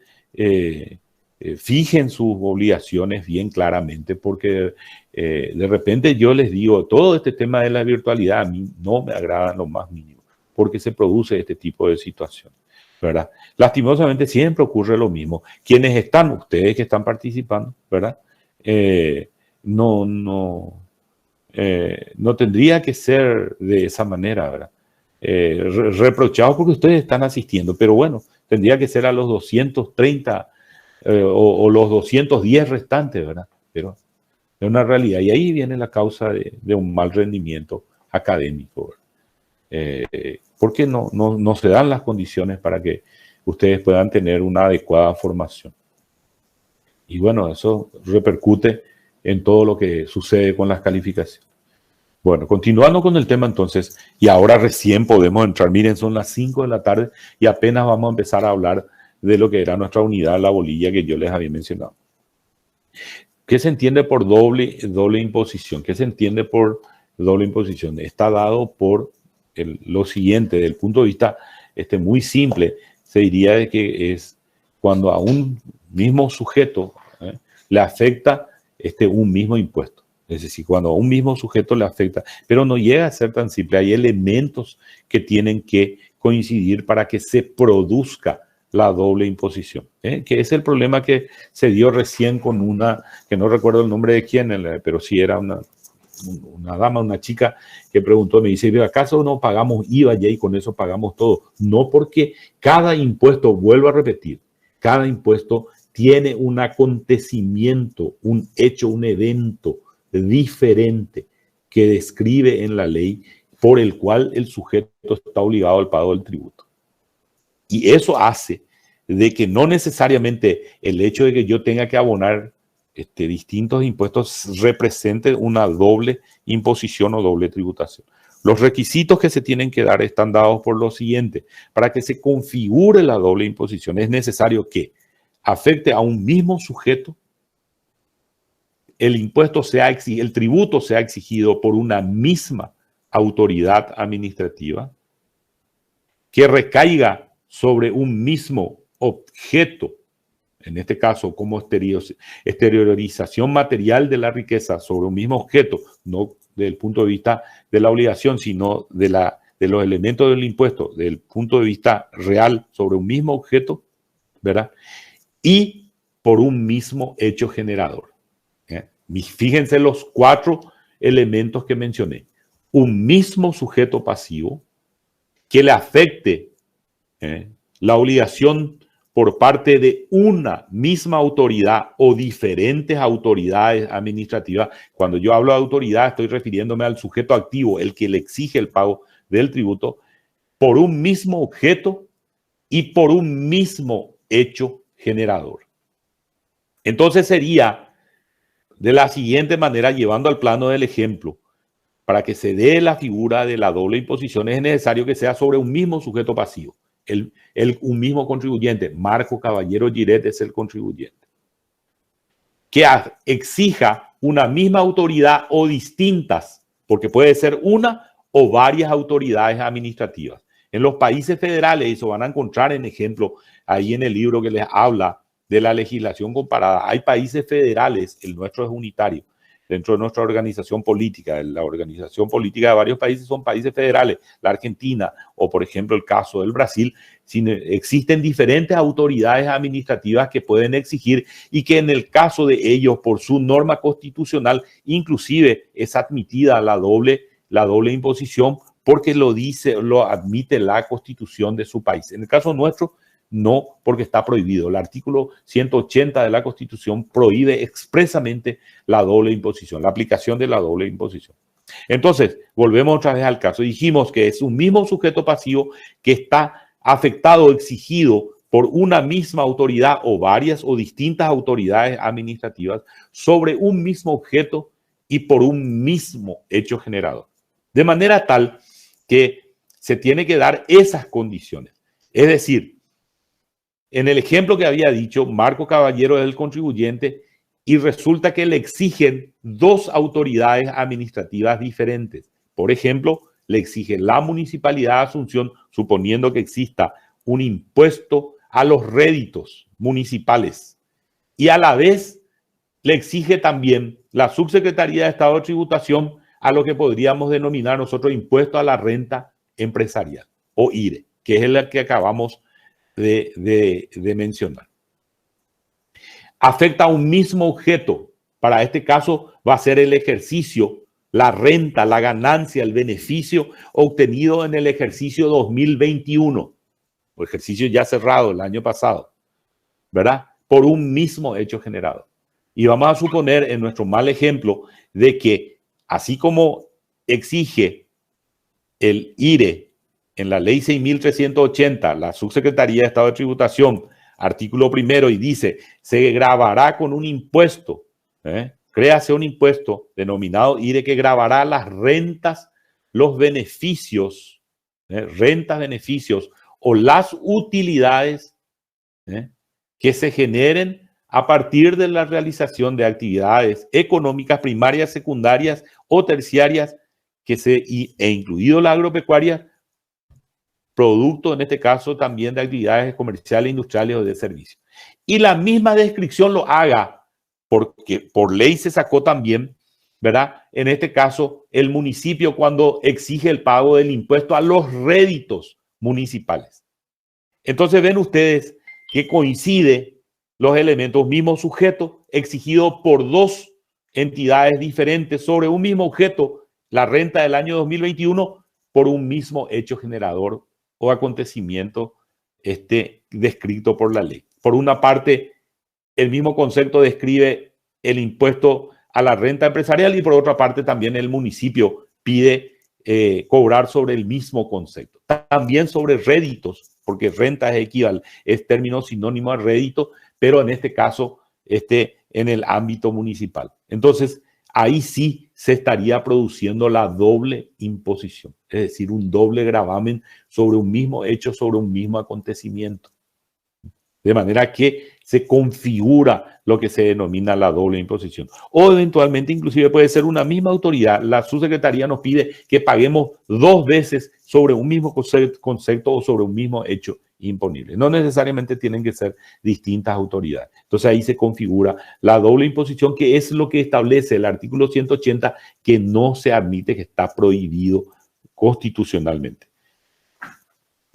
fijen sus obligaciones bien claramente, porque de repente yo les digo, todo este tema de la virtualidad a mí no me agrada en lo más mínimo, porque se produce este tipo de situación, ¿verdad? Lastimosamente siempre ocurre lo mismo. Quienes están, ustedes que están participando, ¿verdad? No tendría que ser de esa manera, ¿verdad? Reprochados porque ustedes están asistiendo, pero bueno, tendría que ser a los 230 o los 210 restantes, ¿verdad? Pero es una realidad y ahí viene la causa de un mal rendimiento académico, porque no se dan las condiciones para que ustedes puedan tener una adecuada formación. Y bueno, eso repercute en todo lo que sucede con las calificaciones. Bueno, continuando con el tema entonces, y ahora recién podemos entrar, miren, son las 5 de la tarde y apenas vamos a empezar a hablar de lo que era nuestra unidad, la bolilla que yo les había mencionado. ¿Qué se entiende por doble imposición? ¿Qué se entiende por doble imposición? Está dado por lo siguiente, desde el punto de vista muy simple, se diría de que es cuando a un mismo sujeto le afecta un mismo impuesto. Es decir, cuando a un mismo sujeto le afecta, pero no llega a ser tan simple. Hay elementos que tienen que coincidir para que se produzca la doble imposición, que es el problema que se dio recién con una, que no recuerdo el nombre de quién, pero sí era una dama, una chica que preguntó, me dice, ¿acaso no pagamos IVA ya y con eso pagamos todo? No, porque cada impuesto, vuelvo a repetir, cada impuesto tiene un acontecimiento, un hecho, un evento diferente que describe en la ley por el cual el sujeto está obligado al pago del tributo. Y eso hace de que no necesariamente el hecho de que yo tenga que abonar distintos impuestos represente una doble imposición o doble tributación. Los requisitos que se tienen que dar están dados por lo siguiente. Para que se configure la doble imposición es necesario que afecte a un mismo sujeto el impuesto el tributo sea exigido por una misma autoridad administrativa, que recaiga sobre un mismo objeto, en este caso como exteriorización material de la riqueza sobre un mismo objeto, no desde el punto de vista de la obligación, sino de los elementos del impuesto, desde el punto de vista real sobre un mismo objeto, ¿verdad? Y por un mismo hecho generador. Fíjense los 4 elementos que mencioné. Un mismo sujeto pasivo que le afecte la obligación por parte de una misma autoridad o diferentes autoridades administrativas. Cuando yo hablo de autoridad, estoy refiriéndome al sujeto activo, el que le exige el pago del tributo, por un mismo objeto y por un mismo hecho generador. Entonces sería de la siguiente manera, llevando al plano del ejemplo, para que se dé la figura de la doble imposición es necesario que sea sobre un mismo sujeto pasivo, un mismo contribuyente. Marco Caballero Giret es el contribuyente. Que exija una misma autoridad o distintas, porque puede ser una o varias autoridades administrativas. En los países federales, eso van a encontrar en ejemplo ahí en el libro que les habla de la legislación comparada. Hay países federales, el nuestro es unitario, dentro de nuestra organización política. La organización política de varios países son países federales, la Argentina o por ejemplo el caso del Brasil. Existen diferentes autoridades administrativas que pueden exigir y que en el caso de ellos, por su norma constitucional, inclusive es admitida la doble imposición porque lo admite la Constitución de su país. En el caso nuestro, no, porque está prohibido. El artículo 180 de la Constitución prohíbe expresamente la doble imposición, la aplicación de la doble imposición. Entonces, volvemos otra vez al caso. Dijimos que es un mismo sujeto pasivo que está afectado o exigido por una misma autoridad o varias o distintas autoridades administrativas sobre un mismo objeto y por un mismo hecho generador. De manera tal que se tiene que dar esas condiciones. Es decir, en el ejemplo que había dicho, Marco Caballero es el contribuyente y resulta que le exigen 2 autoridades administrativas diferentes. Por ejemplo, le exige la Municipalidad de Asunción, suponiendo que exista un impuesto a los réditos municipales. Y a la vez le exige también la Subsecretaría de Estado de Tributación a lo que podríamos denominar nosotros impuesto a la renta empresarial o IRE, que es el que acabamos de mencionar. Afecta a un mismo objeto. Para este caso va a ser el ejercicio, la renta, la ganancia, el beneficio obtenido en el ejercicio 2021, o ejercicio ya cerrado el año pasado, ¿verdad? Por un mismo hecho generado. Y vamos a suponer en nuestro mal ejemplo de que así como exige el IRE en la ley 6.380, la Subsecretaría de Estado de Tributación, artículo 1, y dice, se gravará con un impuesto, créase un impuesto denominado IRE que gravará las rentas, los beneficios, rentas, beneficios o las utilidades que se generen a partir de la realización de actividades económicas primarias, secundarias o terciarias e incluido la agropecuaria, producto en este caso también de actividades comerciales, industriales o de servicios. Y la misma descripción lo haga, porque por ley se sacó también, ¿verdad? En este caso, el municipio cuando exige el pago del impuesto a los réditos municipales. Entonces ven ustedes que coincide los elementos, mismo sujeto exigido por 2 entidades diferentes sobre un mismo objeto, la renta del año 2021, por un mismo hecho generador o acontecimiento descrito por la ley. Por una parte, el mismo concepto describe el impuesto a la renta empresarial y por otra parte también el municipio pide cobrar sobre el mismo concepto. También sobre réditos, porque renta es término sinónimo a rédito, pero en este caso en el ámbito municipal. Entonces, ahí sí se estaría produciendo la doble imposición, es decir, un doble gravamen sobre un mismo hecho, sobre un mismo acontecimiento. De manera que se configura lo que se denomina la doble imposición. O eventualmente inclusive puede ser una misma autoridad. La subsecretaría nos pide que paguemos 2 veces sobre un mismo concepto o sobre un mismo hecho imponible. No necesariamente tienen que ser distintas autoridades. Entonces ahí se configura la doble imposición, que es lo que establece el artículo 180, que no se admite, que está prohibido constitucionalmente.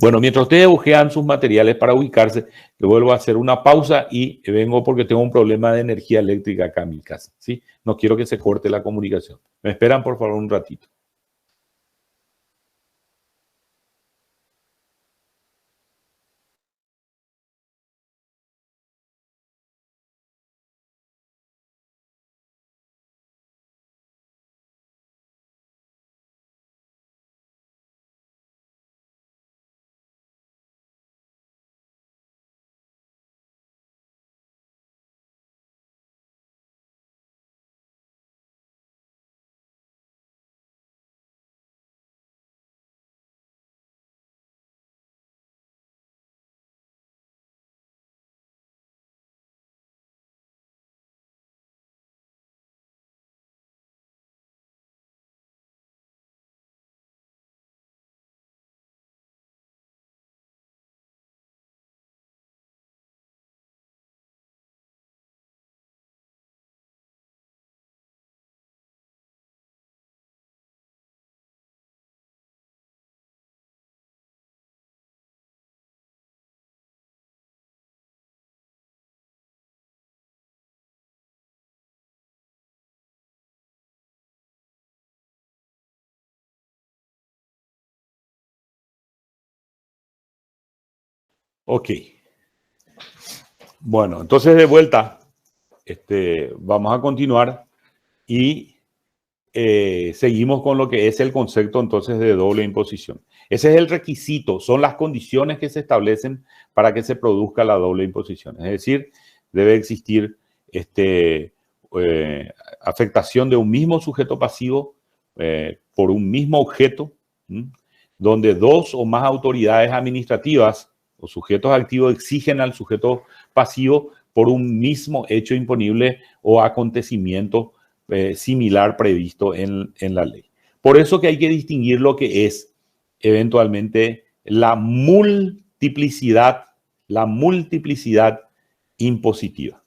Bueno, mientras ustedes buscan sus materiales para ubicarse, le vuelvo a hacer una pausa y vengo porque tengo un problema de energía eléctrica acá en mi casa, ¿sí? No quiero que se corte la comunicación. Me esperan, por favor, un ratito. Ok. Bueno, entonces de vuelta, vamos a continuar y seguimos con lo que es el concepto entonces de doble imposición. Ese es el requisito, son las condiciones que se establecen para que se produzca la doble imposición. Es decir, debe existir afectación de un mismo sujeto pasivo por un mismo objeto, donde 2 o más autoridades administrativas o sujetos activos exigen al sujeto pasivo por un mismo hecho imponible o acontecimiento similar previsto en la ley. Por eso que hay que distinguir lo que es eventualmente la multiplicidad impositiva,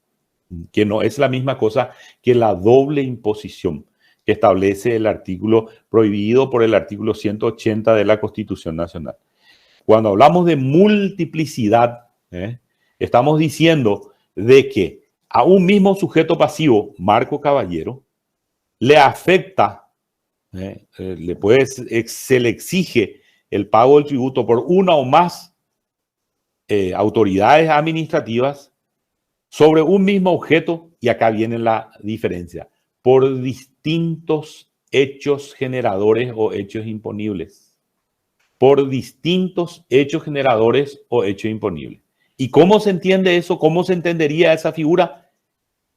que no es la misma cosa que la doble imposición que establece el artículo prohibido por el artículo 180 de la Constitución Nacional. Cuando hablamos de multiplicidad, estamos diciendo de que a un mismo sujeto pasivo, Marco Caballero, le afecta, se le exige el pago del tributo por una o más autoridades administrativas sobre un mismo objeto, y acá viene la diferencia, por distintos hechos generadores o hechos imponibles. Por distintos hechos generadores o hechos imponibles. ¿Y cómo se entiende eso? ¿Cómo se entendería esa figura?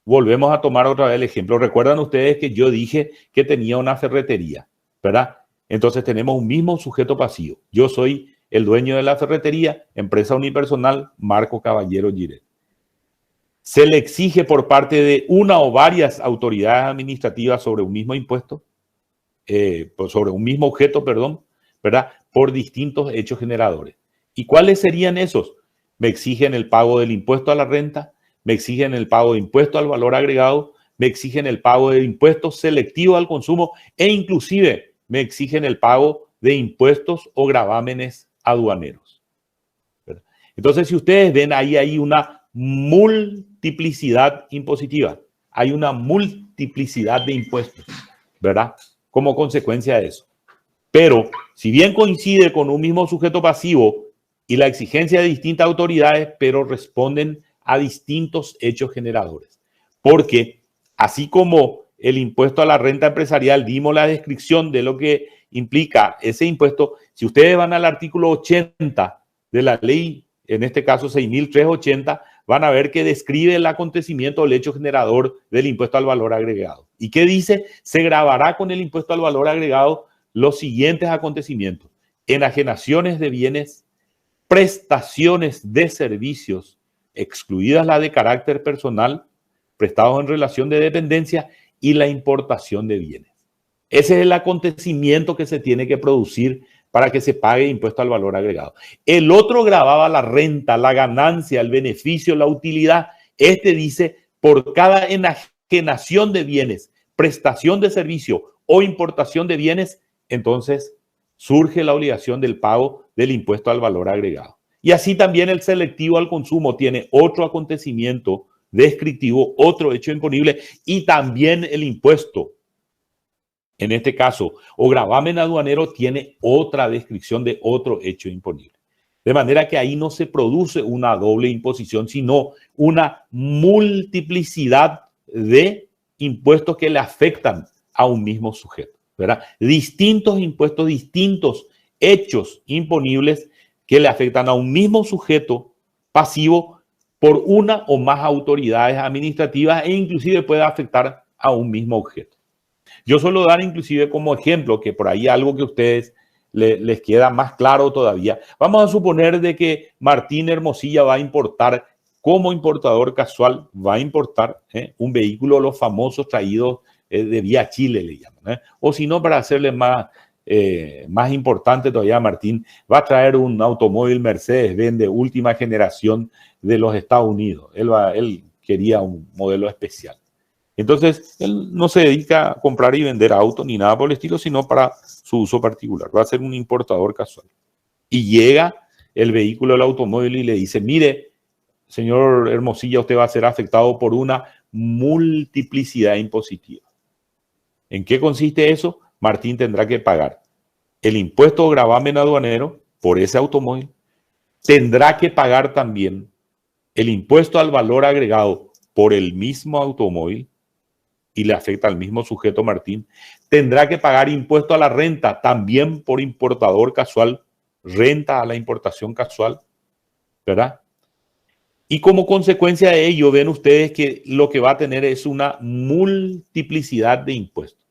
Volvemos a tomar otra vez el ejemplo. Recuerdan ustedes que yo dije que tenía una ferretería, ¿verdad? Entonces tenemos un mismo sujeto pasivo. Yo soy el dueño de la ferretería, empresa unipersonal, Marco Caballero Giret. Se le exige por parte de una o varias autoridades administrativas sobre un mismo impuesto, sobre un mismo objeto, perdón, ¿verdad? Por distintos hechos generadores. ¿Y cuáles serían esos? Me exigen el pago del impuesto a la renta, me exigen el pago de impuesto al valor agregado, me exigen el pago de impuestos selectivos al consumo e inclusive me exigen el pago de impuestos o gravámenes aduaneros, ¿verdad? Entonces, si ustedes ven, ahí hay una multiplicidad impositiva, hay una multiplicidad de impuestos, ¿verdad? Como consecuencia de eso. Pero, si bien coincide con un mismo sujeto pasivo y la exigencia de distintas autoridades, pero responden a distintos hechos generadores. Porque, así como el impuesto a la renta empresarial, dimos la descripción de lo que implica ese impuesto, si ustedes van al artículo 80 de la ley, en este caso 6.380, van a ver que describe el acontecimiento o el hecho generador del impuesto al valor agregado. ¿Y qué dice? Se gravará con el impuesto al valor agregado los siguientes acontecimientos: enajenaciones de bienes, prestaciones de servicios, excluidas las de carácter personal, prestados en relación de dependencia y la importación de bienes. Ese es el acontecimiento que se tiene que producir para que se pague impuesto al valor agregado. El otro gravaba la renta, la ganancia, el beneficio, la utilidad. Este dice, por cada enajenación de bienes, prestación de servicio o importación de bienes, entonces surge la obligación del pago del impuesto al valor agregado. Y así también el selectivo al consumo tiene otro acontecimiento descriptivo, otro hecho imponible y también el impuesto. En este caso, o gravamen aduanero tiene otra descripción de otro hecho imponible. De manera que ahí no se produce una doble imposición, sino una multiplicidad de impuestos que le afectan a un mismo sujeto, ¿verdad? Distintos impuestos, distintos hechos imponibles que le afectan a un mismo sujeto pasivo por una o más autoridades administrativas e inclusive puede afectar a un mismo objeto. Yo suelo dar inclusive como ejemplo, que por ahí algo que a ustedes les queda más claro todavía. Vamos a suponer de que Martín Hermosilla va a importar, como importador casual, va a importar un vehículo, los famosos traídos de vía Chile, le llaman. O si no, para hacerle más importante todavía, Martín va a traer un automóvil Mercedes-Benz de última generación de los Estados Unidos. Él quería un modelo especial. Entonces, él no se dedica a comprar y vender autos ni nada por el estilo, sino para su uso particular. Va a ser un importador casual. Y llega el vehículo, el automóvil, y le dice, mire, señor Hermosilla, usted va a ser afectado por una multiplicidad impositiva. ¿En qué consiste eso? Martín tendrá que pagar el impuesto o gravamen aduanero por ese automóvil. Tendrá que pagar también el impuesto al valor agregado por el mismo automóvil y le afecta al mismo sujeto Martín. Tendrá que pagar impuesto a la renta también por importador casual, renta a la importación casual, ¿verdad? Y como consecuencia de ello, ven ustedes que lo que va a tener es una multiplicidad de impuestos,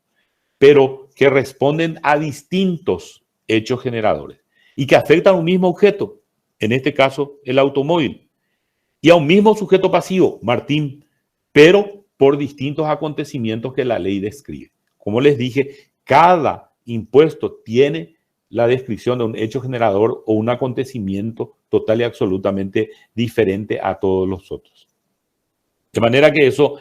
pero que responden a distintos hechos generadores y que afectan a un mismo objeto, en este caso el automóvil, y a un mismo sujeto pasivo, Martín, pero por distintos acontecimientos que la ley describe. Como les dije, cada impuesto tiene la descripción de un hecho generador o un acontecimiento total y absolutamente diferente a todos los otros. De manera que eso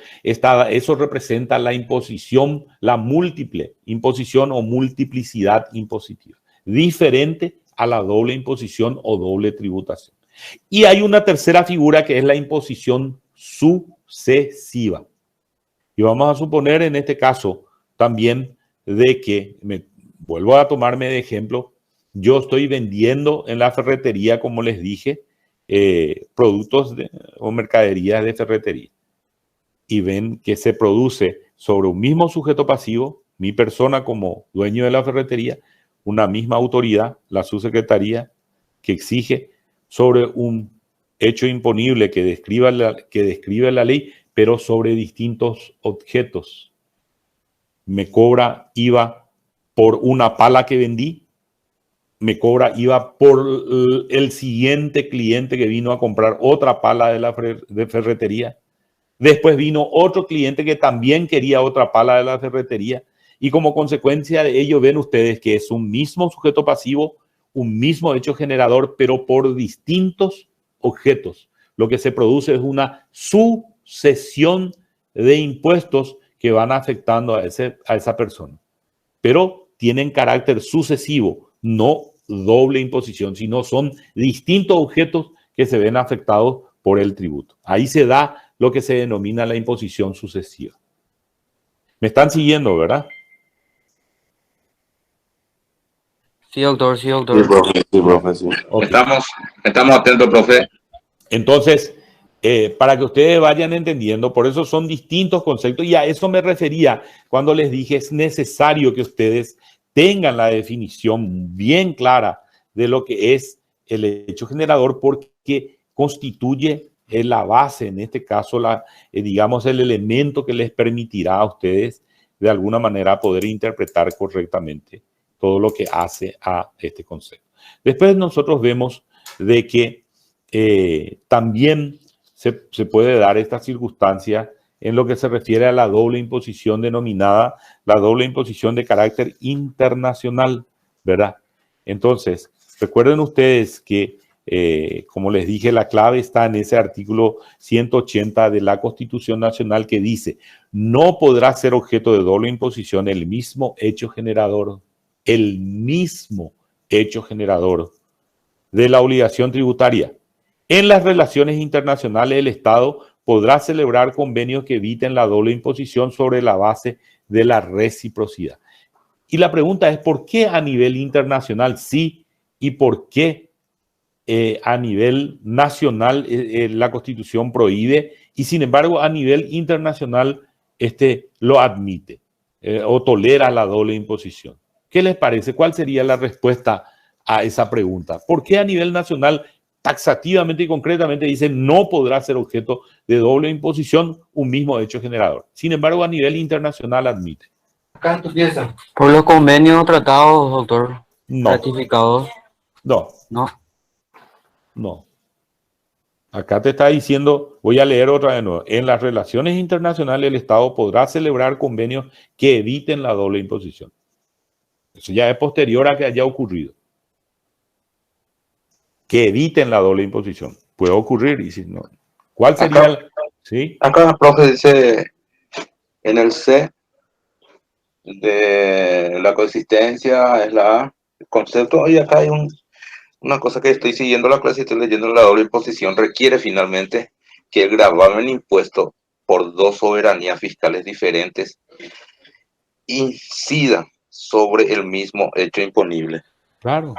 representa la imposición, la múltiple imposición o multiplicidad impositiva, diferente a la doble imposición o doble tributación. Y hay una tercera figura que es la imposición sucesiva. Y vamos a suponer en este caso también de que, vuelvo a tomarme de ejemplo, yo estoy vendiendo en la ferretería, como les dije, productos o mercaderías de ferretería. Y ven que se produce sobre un mismo sujeto pasivo, mi persona como dueño de la ferretería, una misma autoridad, la subsecretaría, que exige sobre un hecho imponible que describe la ley, pero sobre distintos objetos. Me cobra IVA por una pala que vendí, me cobra IVA por el siguiente cliente que vino a comprar otra pala de ferretería. Después vino otro cliente que también quería otra pala de la ferretería. Y como consecuencia de ello ven ustedes que es un mismo sujeto pasivo, un mismo hecho generador, pero por distintos objetos. Lo que se produce es una sucesión de impuestos que van afectando a esa persona. Pero tienen carácter sucesivo, no doble imposición, sino son distintos objetos que se ven afectados por el tributo. Ahí se da lo que se denomina la imposición sucesiva. ¿Me están siguiendo, verdad? Sí, doctor, sí, doctor. Sí, profe, sí. Okay. Estamos atentos, profe. Entonces, para que ustedes vayan entendiendo, por eso son distintos conceptos y a eso me refería cuando les dije es necesario que ustedes tengan la definición bien clara de lo que es el hecho generador porque constituye la base, en este caso, digamos, el elemento que les permitirá a ustedes de alguna manera poder interpretar correctamente todo lo que hace a este concepto. Después nosotros vemos de que también se puede dar esta circunstancia en lo que se refiere a la doble imposición denominada la doble imposición de carácter internacional, ¿verdad? Entonces, recuerden ustedes que, como les dije, la clave está en ese artículo 180 de la Constitución Nacional que dice, no podrá ser objeto de doble imposición el mismo hecho generador de la obligación tributaria. En las relaciones internacionales, el Estado podrá celebrar convenios que eviten la doble imposición sobre la base de la reciprocidad. Y la pregunta es, ¿por qué a nivel internacional sí y por qué a nivel nacional la Constitución prohíbe y sin embargo a nivel internacional lo admite o tolera la doble imposición? ¿Qué les parece? ¿Cuál sería la respuesta a esa pregunta? ¿Por qué a nivel nacional taxativamente y concretamente dice no podrá ser objeto de doble imposición un mismo hecho generador? Sin embargo, a nivel internacional admite. Acá en tu pieza. Por los convenios tratados, doctor. No. Ratificados. No. No. No. Acá te está diciendo, voy a leer otra vez nuevo. En las relaciones internacionales el Estado podrá celebrar convenios que eviten la doble imposición. Eso ya es posterior a que haya ocurrido. Que eviten la doble imposición. Puede ocurrir y si no. ¿Cuál sería acá, el...? ¿Sí? Acá el profe dice en el C de la coexistencia es el concepto, y acá hay una cosa que estoy siguiendo la clase y estoy leyendo: la doble imposición requiere finalmente que el gravamen impuesto por dos soberanías fiscales diferentes incida sobre el mismo hecho imponible. Claro,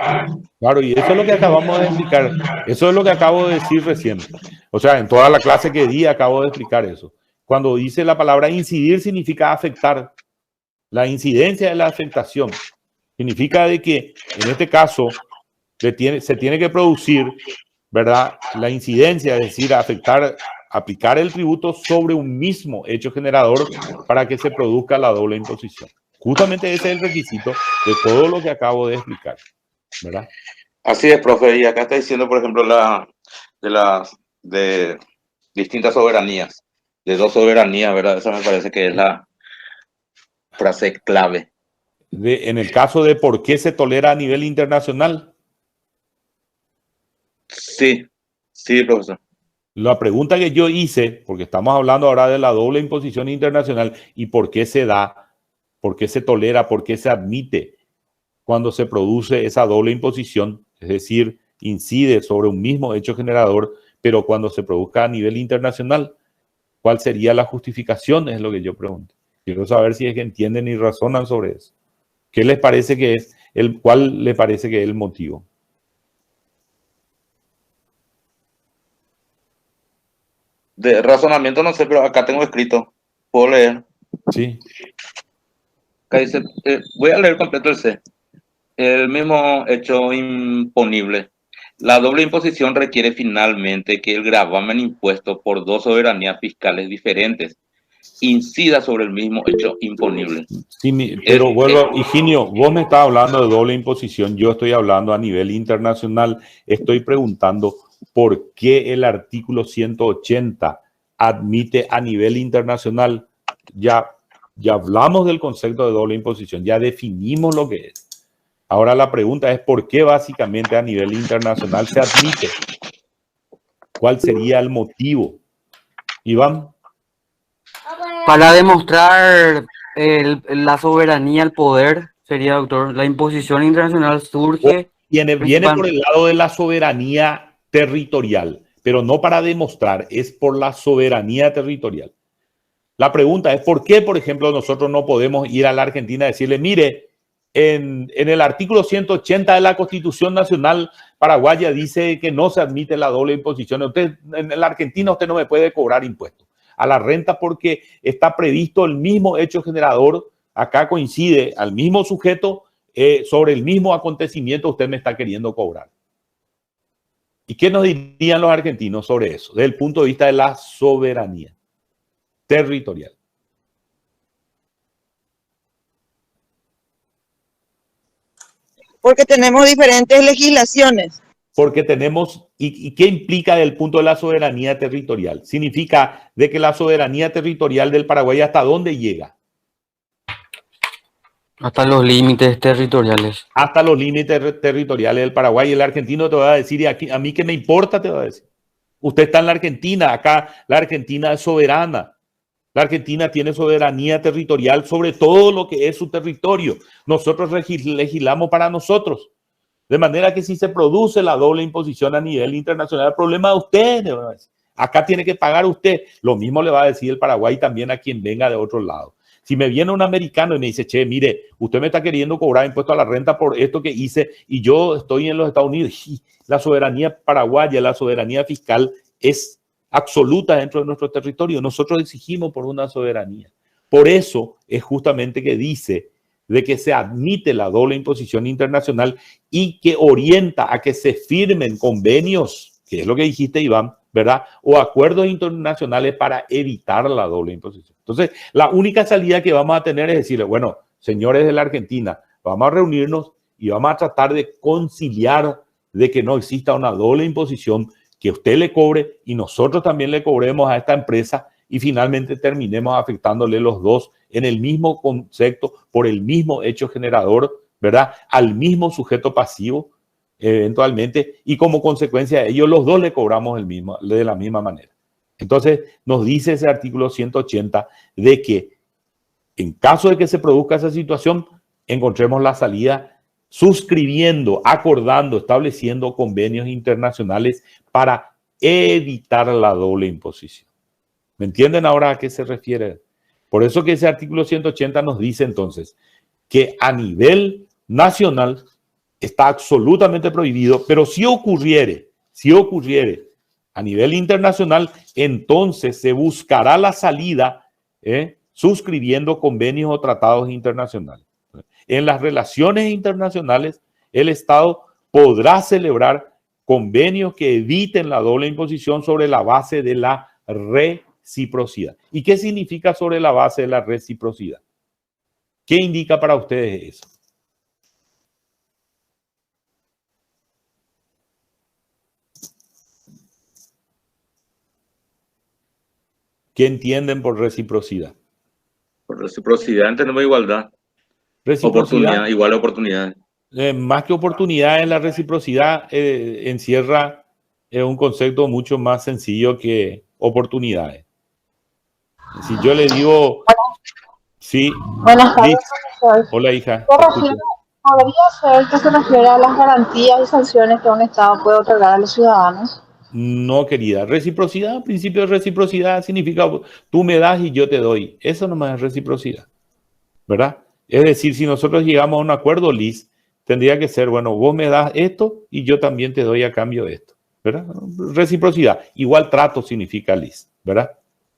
claro, y eso es lo que acabamos de explicar. Eso es lo que acabo de decir recién. O sea, en toda la clase que di acabo de explicar eso. Cuando dice la palabra incidir significa afectar. La incidencia de la afectación significa de que en este caso se tiene que producir, ¿verdad? La incidencia, es decir, aplicar el tributo sobre un mismo hecho generador para que se produzca la doble imposición. Justamente ese es el requisito de todo lo que acabo de explicar, ¿verdad? Así es, profe. Y acá está diciendo, por ejemplo, de distintas soberanías, de dos soberanías, ¿verdad? Esa me parece que es la frase clave. En el caso de por qué se tolera a nivel internacional. Sí, sí, profesor. La pregunta que yo hice, porque estamos hablando ahora de la doble imposición internacional y por qué se da, por qué se tolera, por qué se admite cuando se produce esa doble imposición, es decir, incide sobre un mismo hecho generador, pero cuando se produzca a nivel internacional, ¿cuál sería la justificación? Es lo que yo pregunto. Quiero saber si es que entienden y razonan sobre eso. ¿Qué les parece que es cuál le parece que es el motivo? De razonamiento no sé, pero acá tengo escrito. ¿Puedo leer? Sí. Acá dice, voy a leer completo el C. El mismo hecho imponible. La doble imposición requiere finalmente que el gravamen impuesto por dos soberanías fiscales diferentes incida sobre el mismo hecho imponible. Sí, pero vuelvo, Higinio, vos me estás hablando de doble imposición, yo estoy hablando a nivel internacional, estoy preguntando por qué el artículo 180 admite a nivel internacional. Ya hablamos del concepto de doble imposición, ya definimos lo que es. Ahora la pregunta es por qué básicamente a nivel internacional se admite. ¿Cuál sería el motivo? Iván. Para demostrar la soberanía, el poder, sería, doctor, la imposición internacional surge... Viene por el lado de la soberanía territorial, pero no para demostrar, es por la soberanía territorial. La pregunta es, ¿por qué, por ejemplo, nosotros no podemos ir a la Argentina y decirle, mire, en el artículo 180 de la Constitución Nacional Paraguaya dice que no se admite la doble imposición? Usted, en la Argentina usted no me puede cobrar impuestos a la renta porque está previsto el mismo hecho generador, acá coincide al mismo sujeto sobre el mismo acontecimiento usted me está queriendo cobrar. ¿Y qué nos dirían los argentinos sobre eso? Desde el punto de vista de la soberanía territorial. Porque tenemos diferentes legislaciones. Porque tenemos ¿Y qué implica desde el punto de la soberanía territorial? Significa de que la soberanía territorial del Paraguay, ¿hasta dónde llega? Hasta los límites territoriales. Hasta los límites territoriales del Paraguay. El argentino te va a decir, y aquí, a mí qué me importa, te va a decir. Usted está en la Argentina, acá la Argentina es soberana. La Argentina tiene soberanía territorial sobre todo lo que es su territorio. Nosotros legislamos para nosotros. De manera que si se produce la doble imposición a nivel internacional, el problema de usted, acá tiene que pagar usted. Lo mismo le va a decir el Paraguay también a quien venga de otro lado. Si me viene un americano y me dice, che, mire, usted me está queriendo cobrar impuesto a la renta por esto que hice y yo estoy en los Estados Unidos, y la soberanía paraguaya, la soberanía fiscal es absoluta dentro de nuestro territorio. Nosotros exigimos por una soberanía. Por eso es justamente que dice de que se admite la doble imposición internacional y que orienta a que se firmen convenios, que es lo que dijiste, Iván, ¿verdad? O acuerdos internacionales para evitar la doble imposición. Entonces, la única salida que vamos a tener es decirle, bueno, señores de la Argentina, vamos a reunirnos y vamos a tratar de conciliar de que no exista una doble imposición, que usted le cobre y nosotros también le cobremos a esta empresa y finalmente terminemos afectándole los dos en el mismo concepto, por el mismo hecho generador, ¿verdad? Al mismo sujeto pasivo, eventualmente, y como consecuencia de ello, los dos le cobramos de la misma manera. Entonces, nos dice ese artículo 180 de que en caso de que se produzca esa situación, encontremos la salida suscribiendo, acordando, estableciendo convenios internacionales para evitar la doble imposición. ¿Me entienden ahora a qué se refiere? Por eso que ese artículo 180 nos dice entonces que a nivel nacional está absolutamente prohibido, pero si ocurriere a nivel internacional, entonces se buscará la salida suscribiendo convenios o tratados internacionales. En las relaciones internacionales, el Estado podrá celebrar convenios que eviten la doble imposición sobre la base de la reciprocidad. ¿Y qué significa sobre la base de la reciprocidad? ¿Qué indica para ustedes eso? ¿Qué entienden por reciprocidad? Por reciprocidad entendemos igualdad. Reciprocidad, igual oportunidad. Más que oportunidades, la reciprocidad encierra un concepto mucho más sencillo que oportunidades. Si yo le digo, sí, Buenas tardes, profesor. Hola, hija. ¿Podría ser que se refiere a las garantías y sanciones que un Estado puede otorgar a los ciudadanos? No, querida. Reciprocidad, principio de reciprocidad significa tú me das y yo te doy. Eso nomás es reciprocidad, ¿verdad? Es decir, si nosotros llegamos a un acuerdo, Liz, tendría que ser, bueno, vos me das esto y yo también te doy a cambio esto, ¿verdad? Reciprocidad. Igual trato significa, Liz, ¿verdad?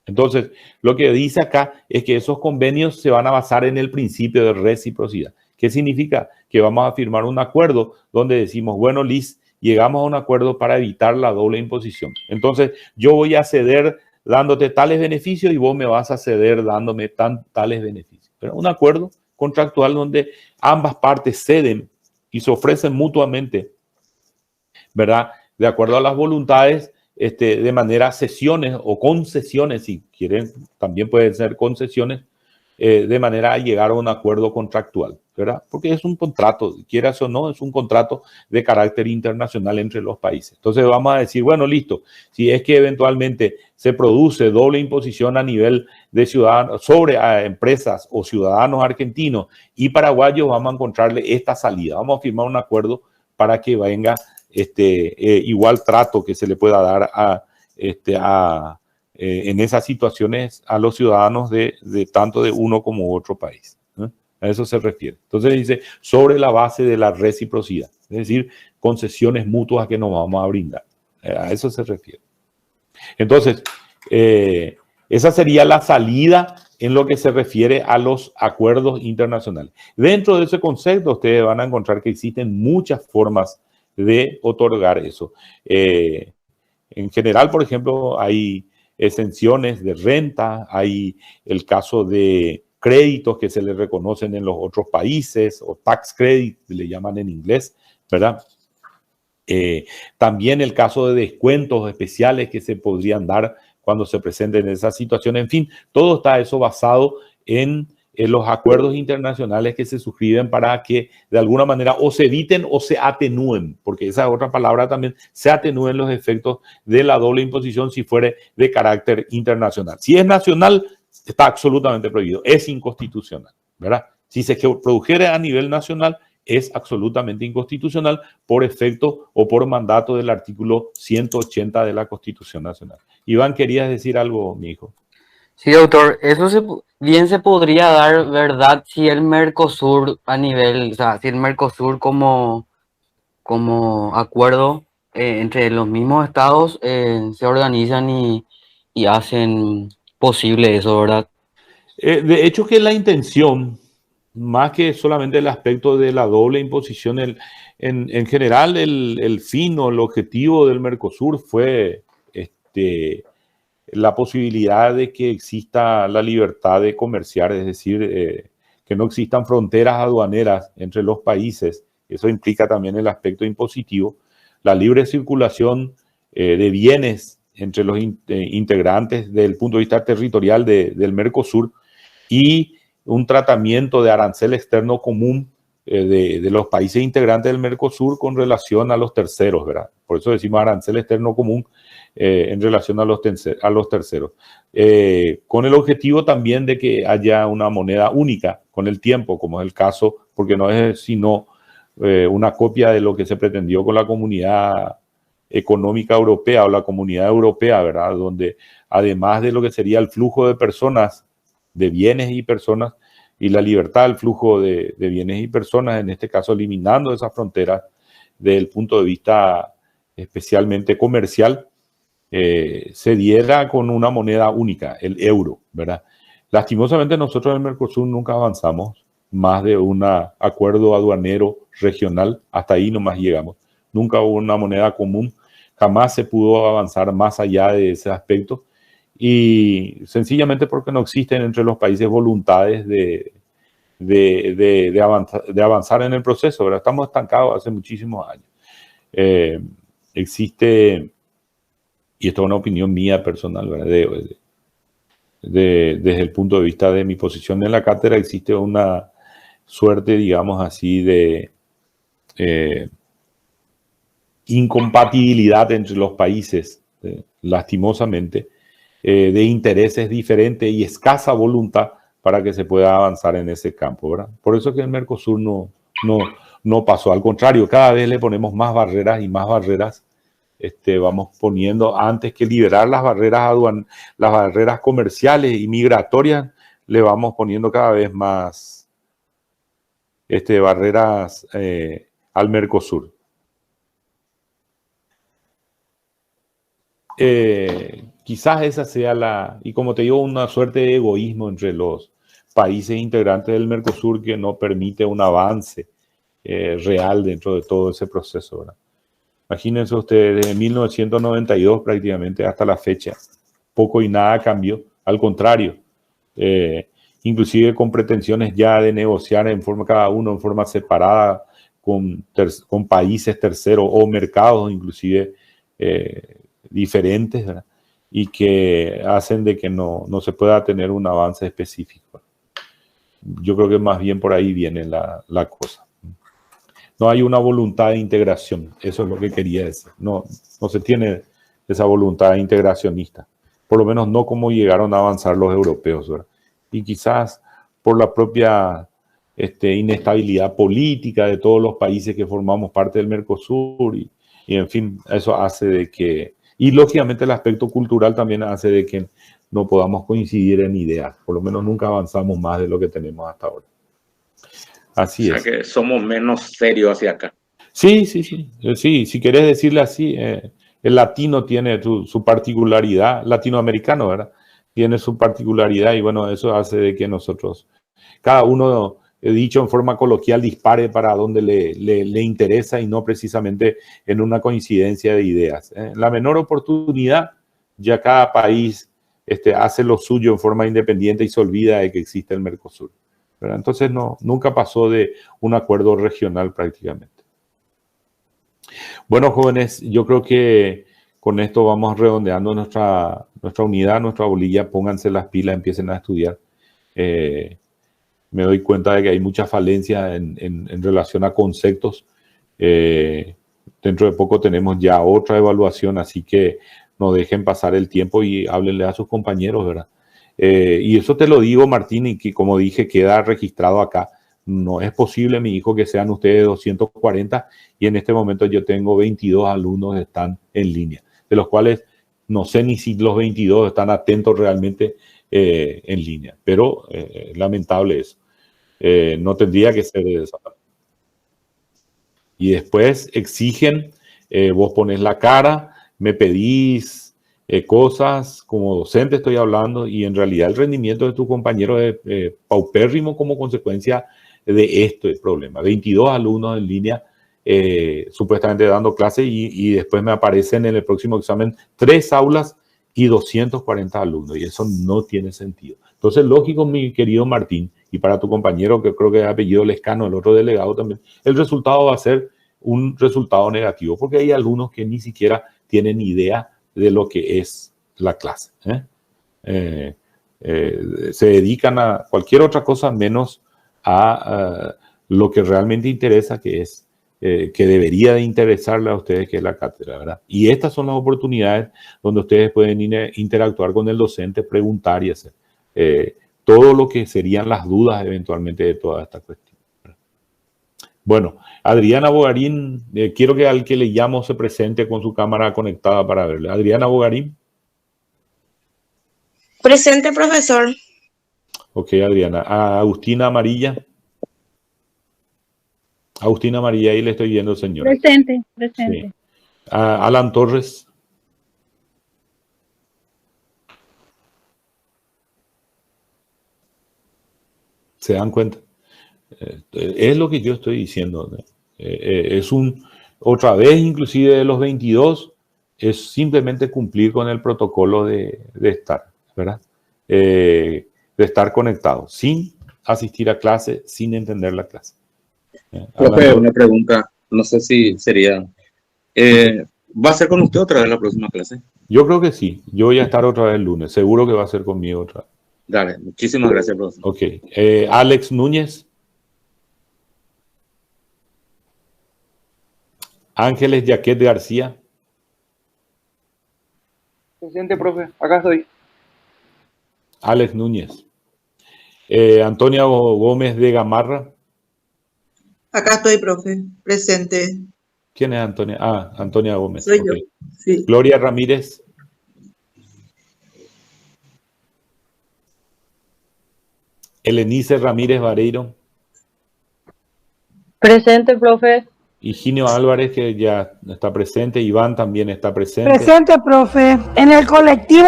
Entonces, lo que dice acá es que esos convenios se van a basar en el principio de reciprocidad. ¿Qué significa? Que vamos a firmar un acuerdo donde decimos, bueno, Liz, llegamos a un acuerdo para evitar la doble imposición. Entonces, yo voy a ceder dándote tales beneficios y vos me vas a ceder dándome tales beneficios. Pero un acuerdo contractual donde ambas partes ceden y se ofrecen mutuamente, ¿verdad? De acuerdo a las voluntades, de manera cesiones o concesiones, si quieren, también pueden ser concesiones, de manera a llegar a un acuerdo contractual, ¿verdad? Porque es un contrato, quieras o no, es un contrato de carácter internacional entre los países. Entonces vamos a decir, bueno, listo, si es que eventualmente se produce doble imposición a nivel de ciudadanos sobre empresas o ciudadanos argentinos y paraguayos, vamos a encontrarle esta salida. Vamos a firmar un acuerdo para que venga igual trato que se le pueda dar en esas situaciones a los ciudadanos de tanto de uno como otro país. A eso se refiere. Entonces dice, sobre la base de la reciprocidad, es decir, concesiones mutuas que nos vamos a brindar. A eso se refiere. Entonces, esa sería la salida en lo que se refiere a los acuerdos internacionales. Dentro de ese concepto, ustedes van a encontrar que existen muchas formas de otorgar eso. En general, por ejemplo, hay exenciones de renta, hay el caso de créditos que se les reconocen en los otros países, o tax credit, le llaman en inglés, ¿verdad? También el caso de descuentos especiales que se podrían dar cuando se presenten esas situaciones. En fin, todo está eso basado en los acuerdos internacionales que se suscriben para que de alguna manera o se eviten o se atenúen, porque esa es otra palabra también, se atenúen los efectos de la doble imposición si fuere de carácter internacional. Si es nacional, está absolutamente prohibido, es inconstitucional, ¿verdad? Si se produjera a nivel nacional, es absolutamente inconstitucional por efecto o por mandato del artículo 180 de la Constitución Nacional. Iván, ¿querías decir algo, mi hijo? Sí, doctor, eso bien se podría dar, ¿verdad? Si el Mercosur a nivel, o sea, si el Mercosur como acuerdo entre los mismos estados se organizan y hacen posible eso, ¿verdad? De hecho que la intención, más que solamente el aspecto de la doble imposición, en general el fin o el objetivo del Mercosur fue la posibilidad de que exista la libertad de comerciar, es decir, que no existan fronteras aduaneras entre los países. Eso implica también el aspecto impositivo, la libre circulación de bienes entre los integrantes desde el punto de vista territorial del Mercosur y un tratamiento de arancel externo común de los países integrantes del Mercosur con relación a los terceros, ¿verdad? Por eso decimos arancel externo común en relación a los terceros. Con el objetivo también de que haya una moneda única con el tiempo, como es el caso, porque no es sino una copia de lo que se pretendió con la Comunidad Económica Europea o la Comunidad Europea, ¿verdad? Donde además de lo que sería el flujo de personas, de bienes y personas, y la libertad del flujo de bienes y personas, en este caso eliminando esas fronteras desde el punto de vista especialmente comercial, se diera con una moneda única, el euro, ¿verdad? Lastimosamente nosotros en el Mercosur nunca avanzamos más de un acuerdo aduanero regional, hasta ahí nomás llegamos. Nunca hubo una moneda común, jamás se pudo avanzar más allá de ese aspecto y sencillamente porque no existen entre los países voluntades de avanzar en el proceso, ¿verdad? Estamos estancados hace muchísimos años. Existe, y esto es una opinión mía personal, ¿verdad? Desde el punto de vista de mi posición en la cátedra, existe una suerte, digamos así, de incompatibilidad entre los países, lastimosamente, de intereses diferentes y escasa voluntad para que se pueda avanzar en ese campo, ¿verdad? Por eso que el Mercosur no pasó. Al contrario, cada vez le ponemos más barreras y más barreras. Vamos poniendo, antes que liberar las barreras comerciales y migratorias, le vamos poniendo cada vez más barreras al Mercosur. Quizás esa sea y como te digo, una suerte de egoísmo entre los países integrantes del Mercosur que no permite un avance real dentro de todo ese proceso, ¿verdad? Imagínense ustedes, desde 1992 prácticamente hasta la fecha, poco y nada cambió, al contrario, inclusive con pretensiones ya de negociar cada uno en forma separada con países terceros o mercados inclusive diferentes, ¿verdad? Y que hacen de que no se pueda tener un avance específico. Yo creo que más bien por ahí viene la cosa. No hay una voluntad de integración, eso es lo que quería decir. No se tiene esa voluntad integracionista, por lo menos no como llegaron a avanzar los europeos, ¿verdad? Y quizás por la propia inestabilidad política de todos los países que formamos parte del Mercosur y en fin, eso hace de que, y lógicamente el aspecto cultural también hace de que no podamos coincidir en ideas, por lo menos nunca avanzamos más de lo que tenemos hasta ahora. Así es. O sea que somos menos serios hacia acá. Sí, si querés decirle así, el latino tiene su particularidad, latinoamericano, ¿verdad? Tiene su particularidad y bueno, eso hace de que nosotros, cada uno, dicho en forma coloquial, dispare para donde le interesa y no precisamente en una coincidencia de ideas. En la menor oportunidad, ya cada país hace lo suyo en forma independiente y se olvida de que existe el Mercosur, ¿verdad? Entonces nunca pasó de un acuerdo regional prácticamente. Bueno, jóvenes, yo creo que con esto vamos redondeando nuestra unidad, nuestra bolilla. Pónganse las pilas, empiecen a estudiar. Me doy cuenta de que hay mucha falencia en relación a conceptos. Dentro de poco tenemos ya otra evaluación, así que no dejen pasar el tiempo y háblenle a sus compañeros, ¿verdad? Y eso te lo digo, Martín, y que como dije, queda registrado acá. No es posible, mi hijo, que sean ustedes 240 y en este momento yo tengo 22 alumnos que están en línea, de los cuales no sé ni si los 22 están atentos realmente en línea, pero lamentable eso. No tendría que ser de esa manera. Y después exigen, vos pones la cara, me pedís cosas, como docente estoy hablando, y en realidad el rendimiento de tus compañeros es paupérrimo como consecuencia de este problema. 22 alumnos en línea supuestamente dando clase y después me aparecen en el próximo examen 3 aulas y 240 alumnos, y eso no tiene sentido. Entonces, lógico, mi querido Martín, y para tu compañero, que creo que es apellido Lescano, el otro delegado también, el resultado va a ser un resultado negativo, porque hay alumnos que ni siquiera tienen idea de lo que es la clase. Se dedican a cualquier otra cosa menos a lo que realmente interesa, que es que debería de interesarle a ustedes, que es la cátedra, ¿verdad? Y estas son las oportunidades donde ustedes pueden interactuar con el docente, preguntar y hacer todo lo que serían las dudas eventualmente de toda esta cuestión. Bueno, Adriana Bogarín, quiero que al que le llamo se presente con su cámara conectada para verle. Adriana Bogarín. Presente, profesor. Ok, Adriana. Agustina Amarilla. Agustina Amarilla, ahí le estoy viendo, señora. Presente, presente. Sí. Alan Torres. ¿Se dan cuenta? Es lo que yo estoy diciendo. Es otra vez, inclusive de los 22, es simplemente cumplir con el protocolo de estar, ¿verdad? De estar conectado, sin asistir a clase, sin entender la clase. Profe, una pregunta, no sé si sería, ¿va a ser con usted otra vez la próxima clase? Yo creo que sí, yo voy a estar otra vez el lunes, seguro que va a ser conmigo otra vez. Dale, muchísimas gracias, profesor. Ok, Alex Núñez. Ángeles Yaquet García. Presente, profe, acá estoy. Alex Núñez. Antonia Gómez de Gamarra. Acá estoy, profe, presente. ¿Quién es Antonia? Antonia Gómez. Soy okay. yo, sí. Gloria Ramírez. Elenice Ramírez Vareiro. Presente, profe. Higinio Álvarez, que ya está presente. Iván también está presente. Presente, profe. En el colectivo.